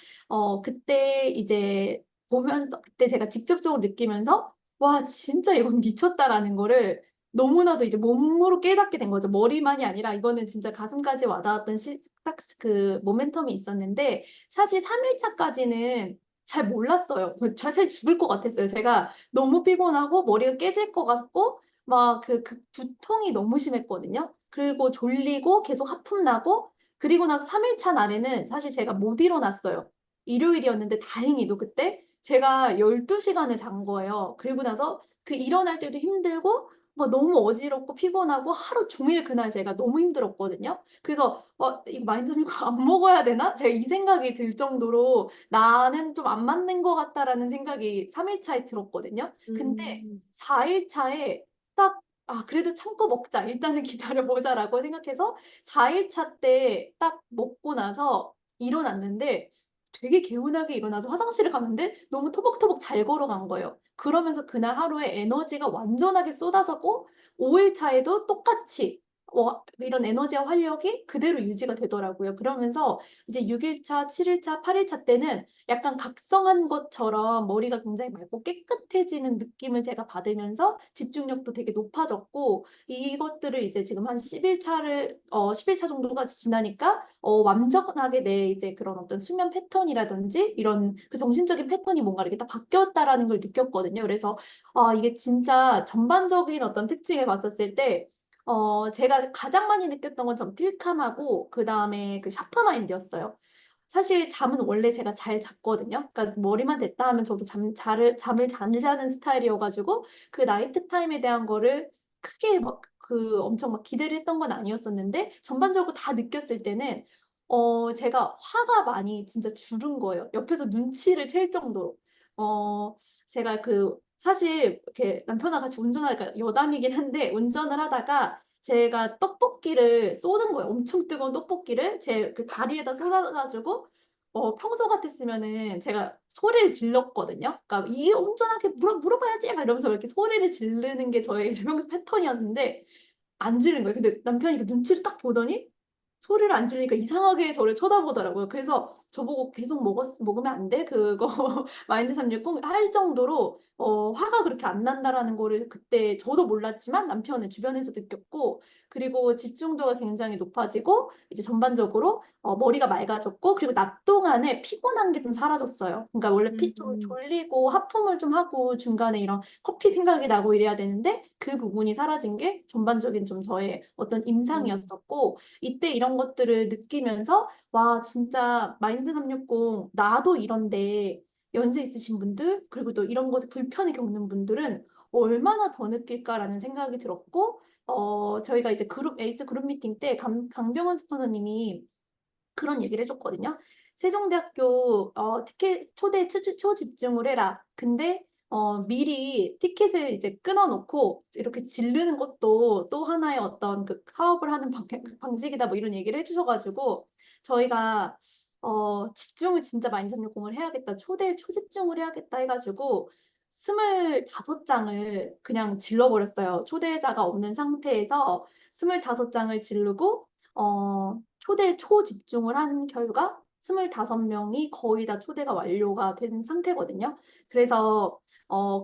그때 이제 보면서 그때 제가 직접적으로 느끼면서 와, 진짜 이건 미쳤다라는 거를 너무나도 이제 몸으로 깨닫게 된 거죠. 머리만이 아니라 이거는 진짜 가슴까지 와닿았던 딱 그 모멘텀이 있었는데 사실 3일차까지는 잘 몰랐어요. 사실 죽을 것 같았어요. 제가 너무 피곤하고 머리가 깨질 것 같고 막 그 두통이 너무 심했거든요. 그리고 졸리고 계속 하품 나고 그리고 나서 3일차 날에는 사실 제가 못 일어났어요. 일요일이었는데 다행히도 그때 제가 12시간을 잔 거예요. 그리고 나서 그 일어날 때도 힘들고 막 너무 어지럽고 피곤하고 하루 종일 그날 제가 너무 힘들었거든요. 그래서 이거 마인드 360 안 먹어야 되나? 제가 이 생각이 들 정도로 나는 좀 안 맞는 것 같다라는 생각이 3일 차에 들었거든요. 근데 4일 차에 딱 그래도 참고 먹자. 일단은 기다려보자라고 생각해서 4일 차 때 딱 먹고 나서 일어났는데 되게 개운하게 일어나서 화장실을 갔는데 너무 토벅토벅 잘 걸어간 거예요. 그러면서 그날 하루에 에너지가 완전하게 쏟아졌고 5일 차에도 똑같이 이런 에너지와 활력이 그대로 유지가 되더라고요. 그러면서 이제 6일 차, 7일 차, 8일 차 때는 약간 각성한 것처럼 머리가 굉장히 맑고 깨끗해지는 느낌을 제가 받으면서 집중력도 되게 높아졌고 이것들을 이제 지금 한 10일 차 정도가 지나니까 완전하게 내 이제 그런 어떤 수면 패턴이라든지 이런 그 정신적인 패턴이 뭔가 이렇게 딱 바뀌었다라는 걸 느꼈거든요. 그래서 이게 진짜 전반적인 어떤 특징을 봤었을 때 제가 가장 많이 느꼈던 건 전 필감하고 그다음에 그 샤프 마인드였어요. 사실 잠은 원래 제가 잘 잤거든요. 그러니까 머리만 됐다 하면 저도 잠을 잘 자는 스타일이어가지고 그 나이트 타임에 대한 거를 크게 막 엄청 막 기대를 했던 건 아니었었는데 전반적으로 다 느꼈을 때는 제가 화가 많이 진짜 줄은 거예요. 옆에서 눈치를 챌 정도로. 제가 사실 이렇게 남편과 같이 운전하니까 여담이긴 한데 운전을 하다가 제가 떡볶이를 쏘는 거예요. 엄청 뜨거운 떡볶이를 제 그 다리에다 쏟아가지고 평소 같았으면은 제가 소리를 질렀거든요. 그러니까 이 운전하게 물어봐야지 막 이러면서 이렇게 소리를 지르는 게 저의 이제 평소 패턴이었는데 안 지른 거예요. 근데 남편이 그 눈치를 딱 보더니 소리를 안 지르니까 이상하게 저를 쳐다보더라고요. 그래서 저보고 계속 먹으면 안 돼? 그거 마인드 360 할 정도로 화가 그렇게 안 난다라는 거를 그때 저도 몰랐지만 남편은 주변에서 느꼈고 그리고 집중도가 굉장히 높아지고 이제 전반적으로 머리가 맑아졌고 그리고 낮 동안에 피곤한 게 좀 사라졌어요. 그러니까 원래 좀 졸리고 하품을 좀 하고 중간에 이런 커피 생각이 나고 이래야 되는데 그 부분이 사라진 게 전반적인 좀 저의 어떤 임상이었었고 이때 이런 것들을 느끼면서 와 진짜 마인드 360 나도 이런데 연세 있으신 분들 그리고 또 이런 것에 불편을 겪는 분들은 얼마나 더 느낄까라는 생각이 들었고 저희가 이제 에이스 그룹 미팅 때 강병원 스포너님이 그런 얘기를 해줬거든요. 세종대학교 티켓 초집중을 해라. 근데 미리 티켓을 이제 끊어놓고 이렇게 지르는 것도 또 하나의 어떤 그 사업을 하는 방식이다 뭐 이런 얘기를 해주셔가지고 저희가 집중을 진짜 마인드 360을 해야겠다. 초집중을 해야겠다 해가지고 25장을 그냥 질러버렸어요. 초대자가 없는 상태에서 25장을 지르고 초집중을 한 결과 25명이 거의 다 초대가 완료가 된 상태거든요. 그래서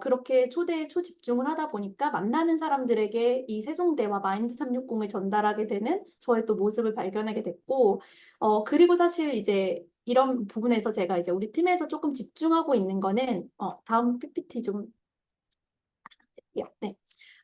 그렇게 초집중을 하다 보니까 만나는 사람들에게 이 세종대와 마인드 360을 전달하게 되는 저의 또 모습을 발견하게 됐고 그리고 사실 이제 이런 부분에서 제가 이제 우리 팀에서 조금 집중하고 있는 거는 다음 PPT 좀 네.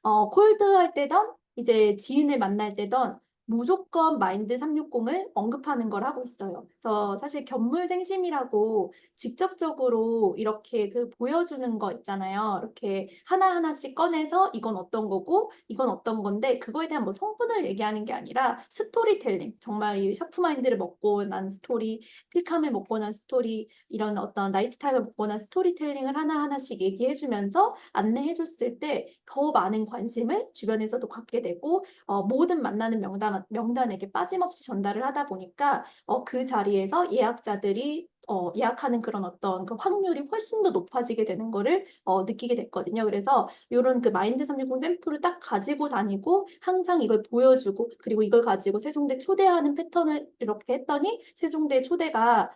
콜드 할 때던 이제 지인을 만날 때던 무조건 마인드 360을 언급하는 걸 하고 있어요. 그래서 사실 견물생심이라고 직접적으로 이렇게 보여주는 거 있잖아요. 이렇게 하나하나씩 꺼내서 이건 어떤 거고 이건 어떤 건데 그거에 대한 뭐 성분을 얘기하는 게 아니라 스토리텔링. 정말 이 샤프마인드를 먹고 난 스토리, 필캄을 먹고 난 스토리, 이런 어떤 나이트 타임을 먹고 난 스토리텔링을 하나하나씩 얘기해주면서 안내해줬을 때 더 많은 관심을 주변에서도 갖게 되고 모든 만나는 명단에게 빠짐없이 전달을 하다 보니까 그 자리에서 예약자들이 예약하는 그런 어떤 그 확률이 훨씬 더 높아지게 되는 거를 느끼게 됐거든요. 그래서 이런 그 마인드 360 샘플을 딱 가지고 다니고 항상 이걸 보여주고 그리고 이걸 가지고 세종대 초대하는 패턴을 이렇게 했더니 세종대 초대가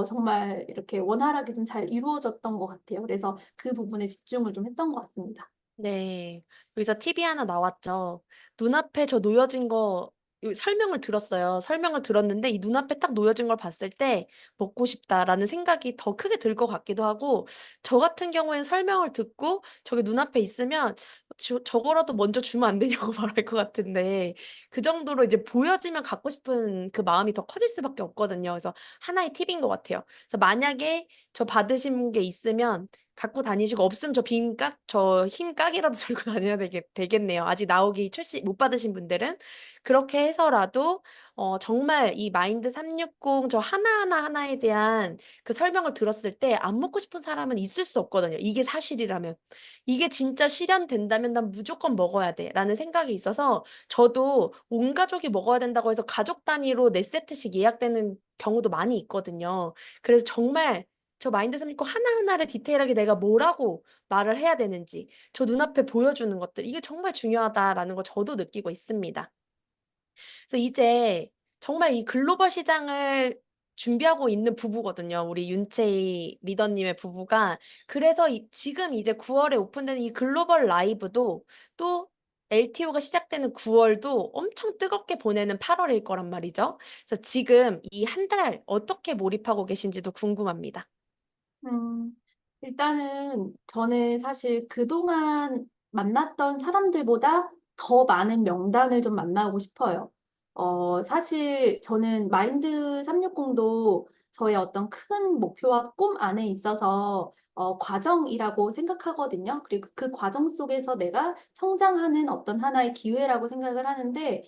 정말 이렇게 원활하게 좀 잘 이루어졌던 것 같아요. 그래서 그 부분에 집중을 좀 했던 것 같습니다. 네. 여기서 팁이 하나 나왔죠. 눈앞에 저 놓여진 거 설명을 들었어요. 설명을 들었는데 이 눈앞에 딱 놓여진 걸 봤을 때 먹고 싶다라는 생각이 더 크게 들 것 같기도 하고 저 같은 경우에는 설명을 듣고 저게 눈앞에 있으면 저거라도 먼저 주면 안 되냐고 말할 것 같은데 그 정도로 이제 보여지면 갖고 싶은 그 마음이 더 커질 수밖에 없거든요. 그래서 하나의 팁인 것 같아요. 그래서 만약에 저 받으신 게 있으면 갖고 다니시고 없으면 저 흰 깍이라도 들고 다녀야 되겠네요. 아직 나오기 출시 못 받으신 분들은 그렇게 해서라도 정말 이 마인드 360 저 하나에 대한 그 설명을 들었을 때 안 먹고 싶은 사람은 있을 수 없거든요. 이게 사실이라면. 이게 진짜 실현된다면 난 무조건 먹어야 돼라는 생각이 있어서 저도 온 가족이 먹어야 된다고 해서 가족 단위로 4세트씩 예약되는 경우도 많이 있거든요. 그래서 정말 저 마인드 369 하나하나를 디테일하게 내가 뭐라고 말을 해야 되는지 저 눈앞에 보여주는 것들 이게 정말 중요하다라는 걸 저도 느끼고 있습니다. 그래서 이제 정말 이 글로벌 시장을 준비하고 있는 부부거든요. 우리 윤채희 리더님의 부부가. 그래서 지금 이제 9월에 오픈되는 이 글로벌 라이브도 또 LTO가 시작되는 9월도 엄청 뜨겁게 보내는 8월일 거란 말이죠. 그래서 지금 이 한 달 어떻게 몰입하고 계신지도 궁금합니다. 음, 일단은 저는 사실 그동안 만났던 사람들보다 더 많은 명단을 좀 만나고 싶어요. 사실 저는 마인드 360도 저의 어떤 큰 목표와 꿈 안에 있어서 과정이라고 생각하거든요. 그리고 그 과정 속에서 내가 성장하는 어떤 하나의 기회라고 생각을 하는데,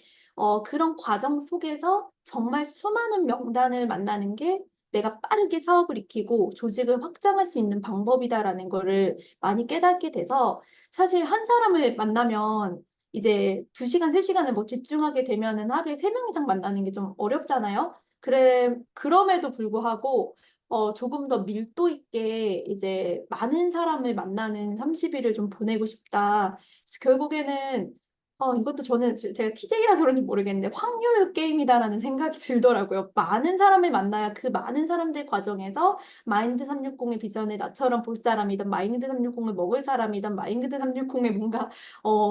그런 과정 속에서 정말 수많은 명단을 만나는 게 내가 빠르게 사업을 익히고 조직을 확장할 수 있는 방법이다라는 거를 많이 깨닫게 돼서 사실 한 사람을 만나면 이제 2시간, 3시간을 뭐 집중하게 되면은 하루에 3명 이상 만나는 게 좀 어렵잖아요. 그럼에도 불구하고 조금 더 밀도 있게 이제 많은 사람을 만나는 30일을 좀 보내고 싶다. 그래서 결국에는 이것도 저는 제가 TJ라서 그런지 모르겠는데 확률 게임이다라는 생각이 들더라고요. 많은 사람을 만나야 그 많은 사람들 과정에서 마인드 360의 비전에 나처럼 볼 사람이든 마인드 360을 먹을 사람이든 마인드 360에 뭔가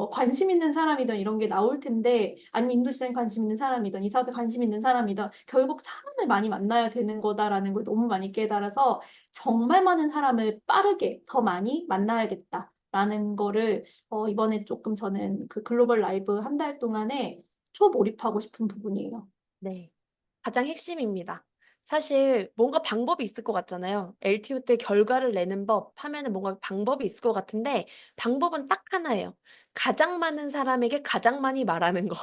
관심 있는 사람이든 이런 게 나올 텐데 아니면 인도 시장에 관심 있는 사람이든 이 사업에 관심 있는 사람이든 결국 사람을 많이 만나야 되는 거다라는 걸 너무 많이 깨달아서 정말 많은 사람을 빠르게 더 많이 만나야겠다. 라는 거를 이번에 조금 저는 그 글로벌 라이브 한 달 동안에 초몰입하고 싶은 부분이에요. 네. 가장 핵심입니다. 사실 뭔가 방법이 있을 것 같잖아요. LTO 때 결과를 내는 법 하면은 뭔가 방법이 있을 것 같은데 방법은 딱 하나예요. 가장 많은 사람에게 가장 많이 말하는 거.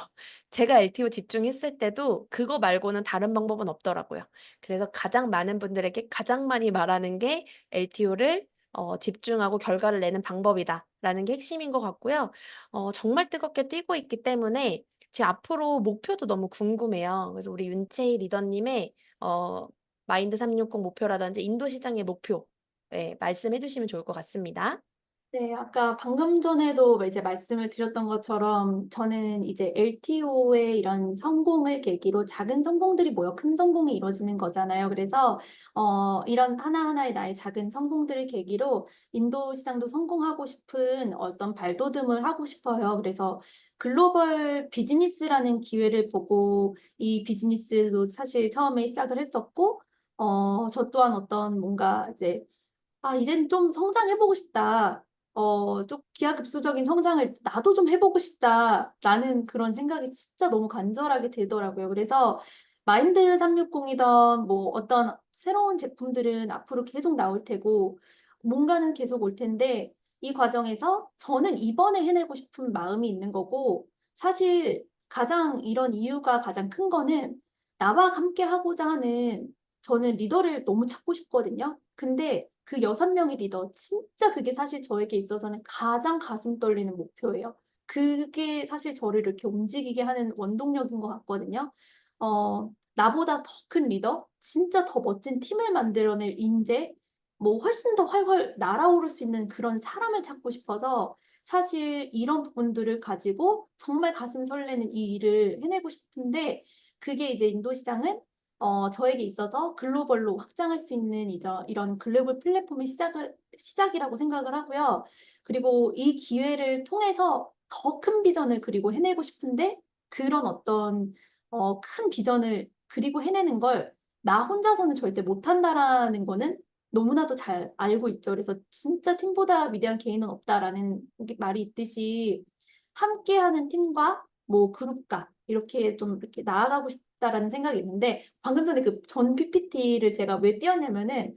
제가 LTO 집중했을 때도 그거 말고는 다른 방법은 없더라고요. 그래서 가장 많은 분들에게 가장 많이 말하는 게 LTO를 집중하고 결과를 내는 방법이다라는 게 핵심인 것 같고요. 정말 뜨겁게 뛰고 있기 때문에 제 앞으로 목표도 너무 궁금해요. 그래서 우리 윤채희 리더님의 어, 마인드 360 목표라든지 인도 시장의 목표, 예, 말씀해 주시면 좋을 것 같습니다. 네, 아까 방금 전에도 이제 말씀을 드렸던 것처럼 저는 이제 LTO의 이런 성공을 계기로 작은 성공들이 모여 큰 성공이 이루어지는 거잖아요. 그래서 이런 하나하나의 나의 작은 성공들을 계기로 인도 시장도 성공하고 싶은 어떤 발돋움을 하고 싶어요. 그래서 글로벌 비즈니스라는 기회를 보고 이 비즈니스도 사실 처음에 시작을 했었고, 저 또한 어떤 뭔가 이제 이젠 좀 성장해보고 싶다. 좀 기하급수적인 성장을 나도 좀 해보고 싶다라는 그런 생각이 진짜 너무 간절하게 들더라고요. 그래서 마인드 360이던 뭐 어떤 새로운 제품들은 앞으로 계속 나올 테고 뭔가는 계속 올 텐데 이 과정에서 저는 이번에 해내고 싶은 마음이 있는 거고 사실 가장 이런 이유가 가장 큰 거는 나와 함께 하고자 하는 저는 리더를 너무 찾고 싶거든요. 근데 그 6명의 리더, 진짜 그게 사실 저에게 있어서는 가장 가슴 떨리는 목표예요. 그게 사실 저를 이렇게 움직이게 하는 원동력인 것 같거든요. 나보다 더 큰 리더, 진짜 더 멋진 팀을 만들어낼 인재, 뭐 훨씬 더 활활 날아오를 수 있는 그런 사람을 찾고 싶어서 사실 이런 부분들을 가지고 정말 가슴 설레는 이 일을 해내고 싶은데 그게 이제 인도 시장은 저에게 있어서 글로벌로 확장할 수 있는 이런 글로벌 플랫폼의 시작이라고 생각을 하고요. 그리고 이 기회를 통해서 더 큰 비전을 그리고 해내고 싶은데 그런 어떤 큰 비전을 그리고 해내는 걸 나 혼자서는 절대 못한다라는 거는 너무나도 잘 알고 있죠. 그래서 진짜 팀보다 위대한 개인은 없다라는 말이 있듯이 함께하는 팀과 뭐 그룹과 이렇게 좀 이렇게 나아가고 싶다라는 생각이 있는데 방금 전에 그 전 PPT를 제가 왜 띄웠냐면은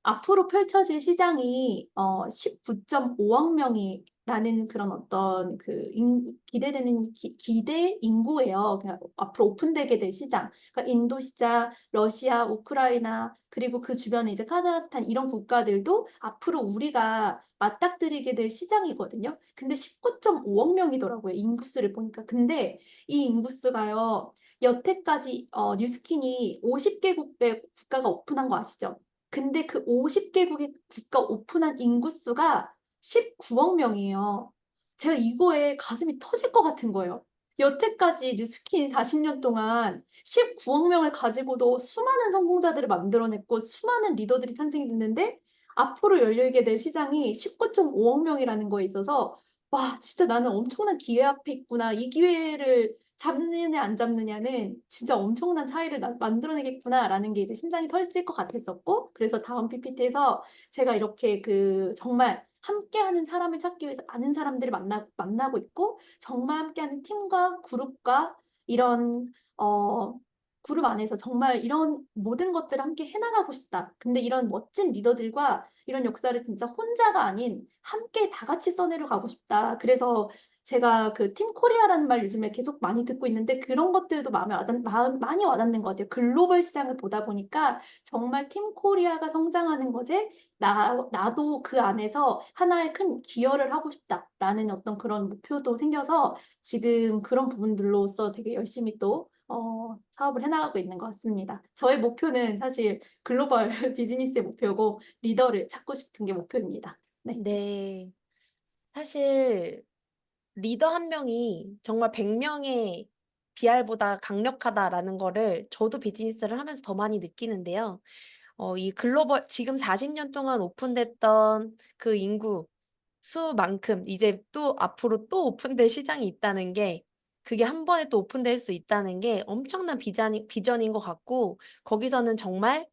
앞으로 펼쳐질 시장이 19.5억 명이라는 그런 어떤 기대되는 기대 인구예요. 그냥 앞으로 오픈되게 될 시장. 그러니까 인도 시장, 러시아, 우크라이나, 그리고 그 주변에 이제 카자흐스탄 이런 국가들도 앞으로 우리가 맞닥뜨리게 될 시장이거든요. 근데 19.5억 명이더라고요. 인구수를 보니까. 근데 이 인구수가요. 여태까지 뉴스킨이 50개국의 국가가 오픈한 거 아시죠? 근데 그 50개국의 국가 오픈한 인구수가 19억 명이에요. 제가 이거에 가슴이 터질 것 같은 거예요. 여태까지 뉴스킨 40년 동안 19억 명을 가지고도 수많은 성공자들을 만들어냈고 수많은 리더들이 탄생됐는데 앞으로 열리게 될 시장이 19.5억 명이라는 거에 있어서 와, 진짜 나는 엄청난 기회 앞에 있구나. 이 기회를 잡느냐 안 잡느냐는 진짜 엄청난 차이를 만들어내겠구나라는 게 이제 심장이 털릴 것 같았었고, 그래서 다음 PPT에서 제가 이렇게 정말 함께하는 사람을 찾기 위해서 많은 사람들을 만나고 있고, 정말 함께하는 팀과 그룹과 이런 그룹 안에서 정말 이런 모든 것들을 함께 해나가고 싶다. 근데 이런 멋진 리더들과 이런 역사를 진짜 혼자가 아닌 함께 다 같이 써내려 가고 싶다. 그래서 제가 그 팀 코리아라는 말 요즘에 계속 많이 듣고 있는데 그런 것들도 많이 와닿는 것 같아요. 글로벌 시장을 보다 보니까 정말 팀 코리아가 성장하는 것에 나도 그 안에서 하나의 큰 기여를 하고 싶다라는 어떤 그런 목표도 생겨서 지금 그런 부분들로서 되게 열심히 또 사업을 해나가고 있는 것 같습니다. 저의 목표는 사실 글로벌 비즈니스의 목표고 리더를 찾고 싶은 게 목표입니다. 네. 네. 사실 리더 한 명이 정말 100명의 BR보다 강력하다라는 거를 저도 비즈니스를 하면서 더 많이 느끼는데요. 이 글로벌 지금 40년 동안 오픈됐던 그 인구 수만큼 이제 또 앞으로 또 오픈될 시장이 있다는 게 그게 한 번에 또 오픈될 수 있다는 게 엄청난 비전인 것 같고 거기서는 정말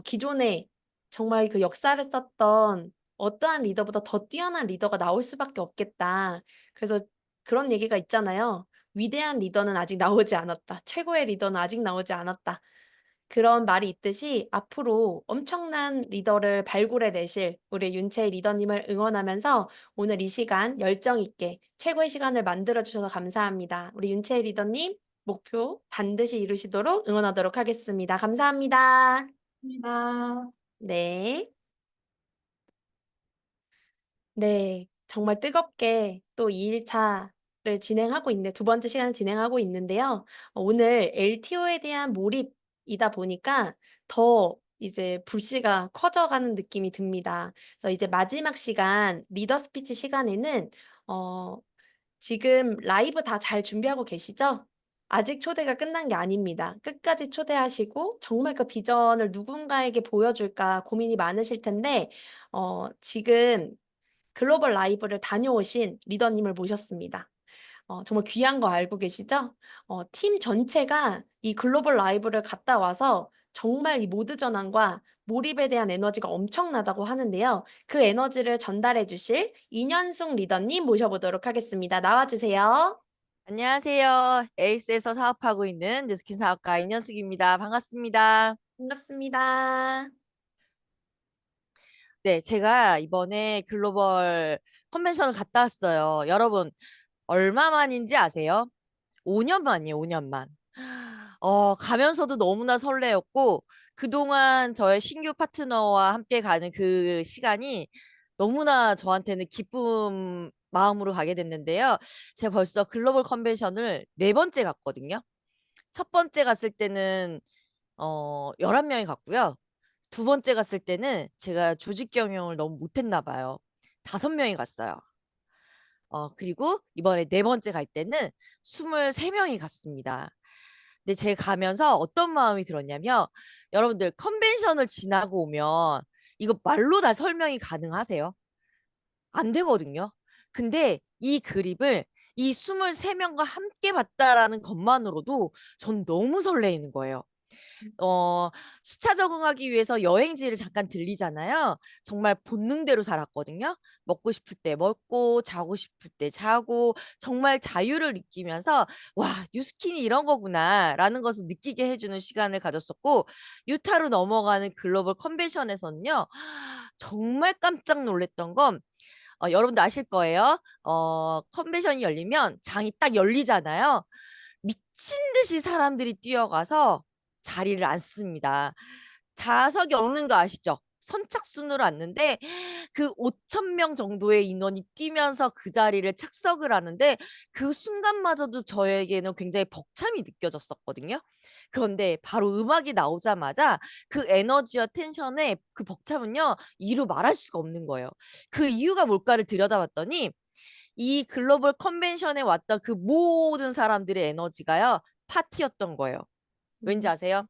기존에 정말 그 역사를 썼던 어떠한 리더보다 더 뛰어난 리더가 나올 수밖에 없겠다. 그래서 그런 얘기가 있잖아요. 위대한 리더는 아직 나오지 않았다. 최고의 리더는 아직 나오지 않았다. 그런 말이 있듯이 앞으로 엄청난 리더를 발굴해 내실 우리 윤채희 리더님을 응원하면서 오늘 이 시간 열정 있게 최고의 시간을 만들어 주셔서 감사합니다. 우리 윤채희 리더님 목표 반드시 이루시도록 응원하도록 하겠습니다. 감사합니다. 감사합니다. 네. 네. 정말 뜨겁게 또 2일차를 진행하고 있는데 두 번째 시간을 진행하고 있는데요. 오늘 LTO에 대한 몰입이다 보니까 더 이제 불씨가 커져가는 느낌이 듭니다. 그래서 이제 마지막 시간 리더 스피치 시간에는 어 지금 라이브 다 잘 준비하고 계시죠? 아직 초대가 끝난 게 아닙니다. 끝까지 초대하시고 정말 그 비전을 누군가에게 보여줄까 고민이 많으실 텐데 지금 글로벌 라이브를 다녀오신 리더님을 모셨습니다. 정말 귀한 거 알고 계시죠? 팀 전체가 이 글로벌 라이브를 갔다 와서 정말 이 모드 전환과 몰입에 대한 에너지가 엄청나다고 하는데요. 그 에너지를 전달해 주실 이년숙 리더님 모셔보도록 하겠습니다. 나와주세요. 안녕하세요. 에이스에서 사업하고 있는 뉴스킨 사업가 임연숙입니다. 반갑습니다. 반갑습니다. 네, 제가 이번에 글로벌 컨벤션을 갔다 왔어요. 여러분, 얼마 만인지 아세요? 5년 만이에요, 5년 만. 가면서도 너무나 설레었고, 그동안 저의 신규 파트너와 함께 가는 그 시간이 너무나 저한테는 기쁨 마음으로 가게 됐는데요. 제가 벌써 글로벌 컨벤션을 네 번째 갔거든요. 첫 번째 갔을 때는 11명이 갔고요. 두 번째 갔을 때는 제가 조직 경영을 너무 못했나 봐요. 5명이 갔어요. 그리고 이번에 네 번째 갈 때는 23명이 갔습니다. 근데 제가 가면서 어떤 마음이 들었냐면 여러분들 컨벤션을 지나고 오면 이거 말로 다 설명이 가능하세요? 안 되거든요. 근데 이 그립을 이 23명과 함께 봤다라는 것만으로도 전 너무 설레이는 거예요. 시차 적응하기 위해서 여행지를 잠깐 들리잖아요. 정말 본능대로 살았거든요. 먹고 싶을 때 먹고, 자고 싶을 때 자고, 정말 자유를 느끼면서, 와, 뉴스킨이 이런 거구나라는 것을 느끼게 해주는 시간을 가졌었고, 유타로 넘어가는 글로벌 컨벤션에서는요, 정말 깜짝 놀랐던 건, 여러분도 아실 거예요. 컨벤션이 열리면 장이 딱 열리잖아요. 미친 듯이 사람들이 뛰어가서 자리를 앉습니다. 좌석이 없는 거 아시죠? 선착순으로 앉는데 그 5천 명 정도의 인원이 뛰면서 그 자리를 착석을 하는데 그 순간마저도 저에게는 굉장히 벅참이 느껴졌었거든요. 그런데 바로 음악이 나오자마자 그 에너지와 텐션의 그 벅참은요, 이루 말할 수가 없는 거예요. 그 이유가 뭘까를 들여다봤더니 이 글로벌 컨벤션에 왔던 그 모든 사람들의 에너지가요, 파티였던 거예요. 왠지 아세요?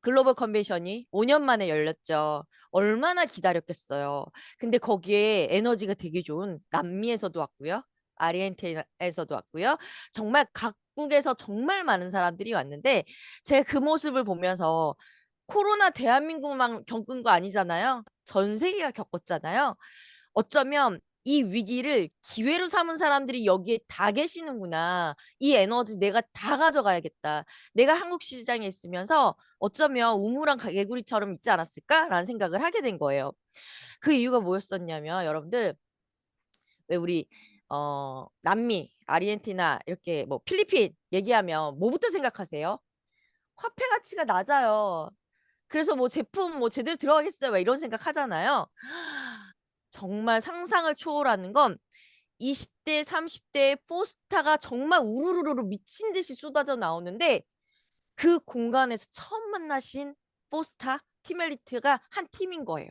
글로벌 컨벤션이 5년 만에 열렸죠. 얼마나 기다렸겠어요. 근데 거기에 에너지가 되게 좋은 남미에서도 왔고요. 아르헨티나에서도 왔고요. 정말 각국에서 정말 많은 사람들이 왔는데 제가 그 모습을 보면서 코로나 대한민국만 겪은 거 아니잖아요. 전 세계가 겪었잖아요. 어쩌면 이 위기를 기회로 삼은 사람들이 여기에 다 계시는구나. 이 에너지 내가 다 가져가야겠다. 내가 한국 시장에 있으면서 어쩌면 우물안 개구리처럼 있지 않았을까라는 생각을 하게 된 거예요. 그 이유가 뭐였었냐면 여러분들 왜 우리 남미, 아르헨티나 이렇게 뭐 필리핀 얘기하면 뭐부터 생각하세요? 화폐 가치가 낮아요. 그래서 뭐 제품 뭐 제대로 들어가겠어요? 막 이런 생각 하잖아요. 정말 상상을 초월하는 건 20대, 30대의 포스타가 정말 우르르르 미친 듯이 쏟아져 나오는데 그 공간에서 처음 만나신 포스타, 티멜리트가 한 팀인 거예요.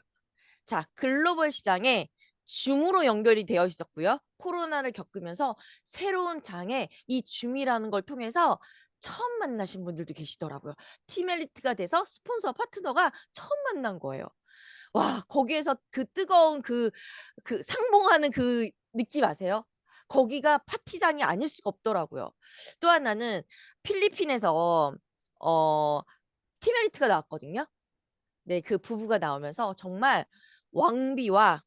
자, 글로벌 시장에 줌으로 연결이 되어 있었고요. 코로나를 겪으면서 새로운 장에 이 줌이라는 걸 통해서 처음 만나신 분들도 계시더라고요. 티멜리트가 돼서 스폰서 파트너가 처음 만난 거예요. 와, 거기에서 그 뜨거운 그 상봉하는 그 느낌 아세요? 거기가 파티장이 아닐 수가 없더라고요. 또 하나는 필리핀에서 티메리트가 나왔거든요. 네, 그 부부가 나오면서 정말 왕비와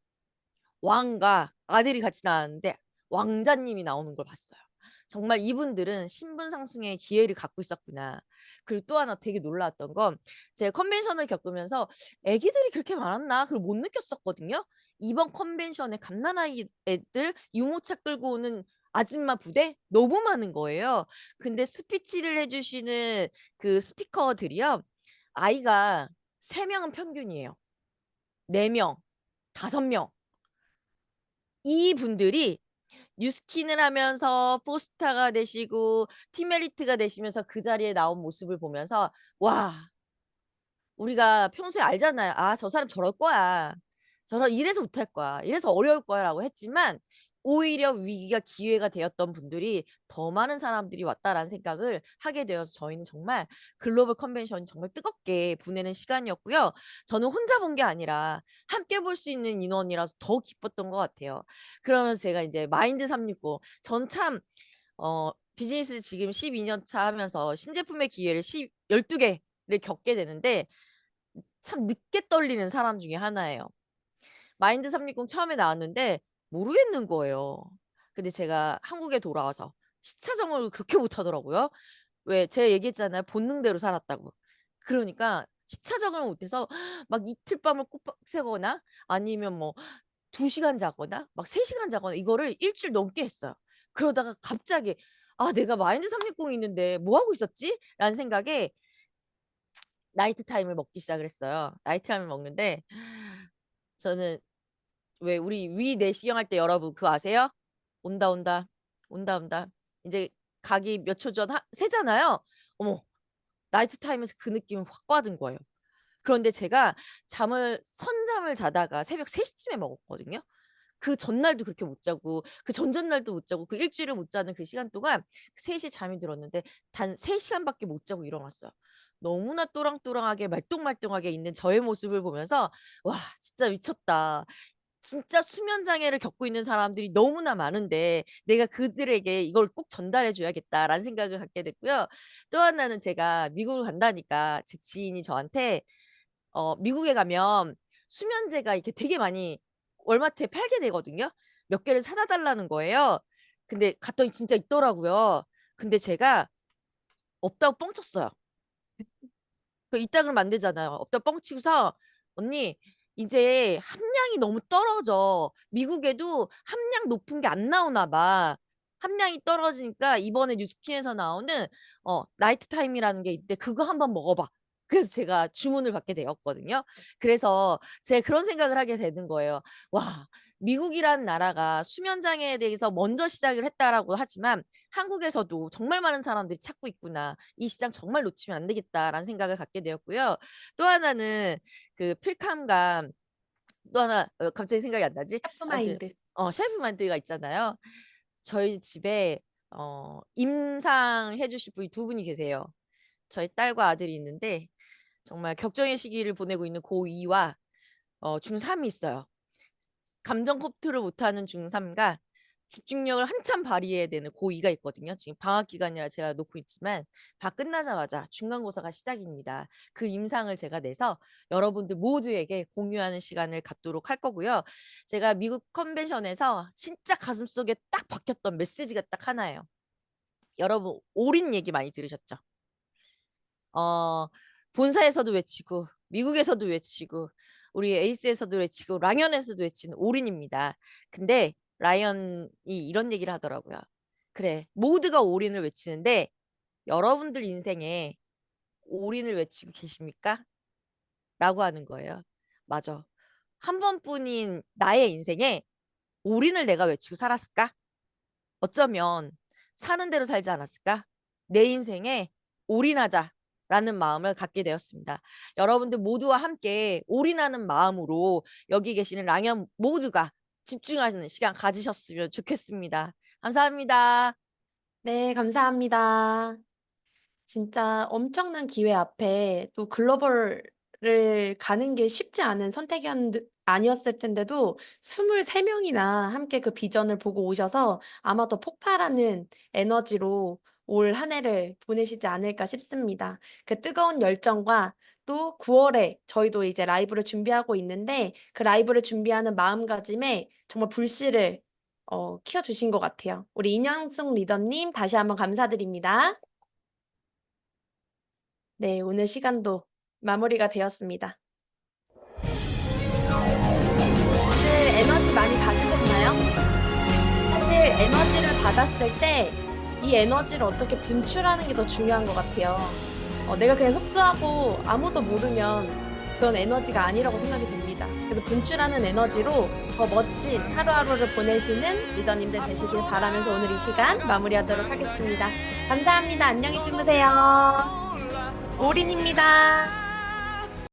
왕과 아들이 같이 나왔는데 왕자님이 나오는 걸 봤어요. 정말 이분들은 신분 상승의 기회를 갖고 있었구나. 그리고 또 하나 되게 놀라웠던 건 제가 컨벤션을 겪으면서 애기들이 그렇게 많았나 그걸 못 느꼈었거든요. 이번 컨벤션에 갓난아기 애들 유모차 끌고 오는 아줌마 부대 너무 많은 거예요. 근데 스피치를 해주시는 그 스피커들이요. 아이가 3명은 평균이에요. 4명, 5명. 이분들이 뉴스킨을 하면서 포스타가 되시고 티메리트가 되시면서 그 자리에 나온 모습을 보면서 와, 우리가 평소에 알잖아요. 아, 저 사람 저럴 거야. 이래서 못할 거야. 이래서 어려울 거야라고 했지만 오히려 위기가 기회가 되었던 분들이 더 많은 사람들이 왔다라는 생각을 하게 되어서 저희는 정말 글로벌 컨벤션이 정말 뜨겁게 보내는 시간이었고요. 저는 혼자 본 게 아니라 함께 볼 수 있는 인원이라서 더 기뻤던 것 같아요. 그러면서 제가 이제 마인드 369, 전 참 비즈니스 지금 12년 차 하면서 신제품의 기회를 12개를 겪게 되는데 참 늦게 떨리는 사람 중에 하나예요. 마인드 360 처음에 나왔는데 모르겠는 거예요. 근데 제가 한국에 돌아와서 시차 적응을 그렇게 못하더라고요. 왜 제가 얘기했잖아요. 본능대로 살았다고. 그러니까 시차 적응을 못해서 막 이틀 밤을 꼬박 새거나 아니면 뭐 2시간 자거나 막 3시간 자거나 이거를 일주일 넘게 했어요. 그러다가 갑자기 아, 내가 마인드 360 있는데 뭐 하고 있었지? 라는 생각에 나이트 타임을 먹기 시작을 했어요. 나이트 타임을 먹는데 저는 왜 우리 위 내시경 할 때 여러분 그거 아세요? 온다 온다 온다 온다 이제 가기 몇 초 전 세잖아요. 어머, 나이트 타임에서 그 느낌을 확 받은 거예요. 그런데 제가 선잠을 자다가 새벽 3시쯤에 먹었거든요. 그 전날도 그렇게 못 자고 그 전전날도 못 자고 그 일주일을 못 자는 그 시간 동안 3시 잠이 들었는데 단 3시간밖에 못 자고 일어났어요. 너무나 또랑또랑하게 말똥말똥하게 있는 저의 모습을 보면서 와, 진짜 미쳤다. 진짜 수면 장애를 겪고 있는 사람들이 너무나 많은데 내가 그들에게 이걸 꼭 전달해 줘야겠다라는 생각을 갖게 됐고요. 또 하나는 제가 미국을 간다니까 제 지인이 저한테 미국에 가면 수면제가 이렇게 되게 많이 월마트에 팔게 되거든요. 몇 개를 사다 달라는 거예요. 근데 갔더니 진짜 있더라고요. 근데 제가 없다고 뻥쳤어요. 그 있다 그러면 안 되잖아요. 없다고 뻥치고서 언니 이제 함량이 너무 떨어져. 미국에도 함량 높은 게 안 나오나 봐. 함량이 떨어지니까 이번에 뉴스킨에서 나오는 나이트 타임이라는 게 있는데 그거 한번 먹어봐. 그래서 제가 주문을 받게 되었거든요. 그래서 제가 그런 생각을 하게 되는 거예요. 와, 미국이라는 나라가 수면 장애에 대해서 먼저 시작을 했다라고 하지만 한국에서도 정말 많은 사람들이 찾고 있구나. 이 시장 정말 놓치면 안 되겠다라는 생각을 갖게 되었고요. 또 하나는 그 필감감, 또 하나 갑자기 생각이 안 나지? 아무튼 셰프마인드. 셰프 마인드가 있잖아요. 저희 집에 임상해 주실 분이 두 분이 계세요. 저희 딸과 아들이 있는데 정말 격정의 시기를 보내고 있는 고2와 중3이 있어요. 감정 컨트롤 못하는 중3과 집중력을 한참 발휘해야 되는 고2가 있거든요. 지금 방학 기간이라 제가 놓고 있지만 방 끝나자마자 중간고사가 시작입니다. 그 임상을 제가 내서 여러분들 모두에게 공유하는 시간을 갖도록 할 거고요. 제가 미국 컨벤션에서 진짜 가슴속에 딱 박혔던 메시지가 딱 하나예요. 여러분 올인 얘기 많이 들으셨죠? 본사에서도 외치고 미국에서도 외치고 우리 에이스에서도 외치고 랑연에서도 외치는 올인입니다. 근데 라이언이 이런 얘기를 하더라고요. 그래, 모두가 올인을 외치는데 여러분들 인생에 올인을 외치고 계십니까? 라고 하는 거예요. 맞아. 한 번뿐인 나의 인생에 올인을 내가 외치고 살았을까? 어쩌면 사는 대로 살지 않았을까? 내 인생에 올인하자라는 마음을 갖게 되었습니다. 여러분들 모두와 함께 올인하는 마음으로 여기 계시는 랑연 모두가 집중하는 시간 가지셨으면 좋겠습니다. 감사합니다. 네, 감사합니다. 진짜 엄청난 기회 앞에 또 글로벌을 가는 게 쉽지 않은 아니었을 텐데도 23명이나 함께 그 비전을 보고 오셔서 아마 더 폭발하는 에너지로 올 한 해를 보내시지 않을까 싶습니다. 그 뜨거운 열정과 또 9월에 저희도 이제 라이브를 준비하고 있는데 그 라이브를 준비하는 마음가짐에 정말 불씨를 키워주신 것 같아요. 우리 인영숙 리더님 다시 한번 감사드립니다. 네, 오늘 시간도 마무리가 되었습니다. 오늘 에너지 많이 받으셨나요? 사실 에너지를 받았을 때 이 에너지를 어떻게 분출하는 게 더 중요한 것 같아요. 내가 그냥 흡수하고 아무도 모르면 그건 에너지가 아니라고 생각이 듭니다. 그래서 분출하는 에너지로 더 멋진 하루하루를 보내시는 리더님들 되시길 바라면서 오늘 이 시간 마무리하도록 하겠습니다. 감사합니다. 안녕히 주무세요. 올인입니다.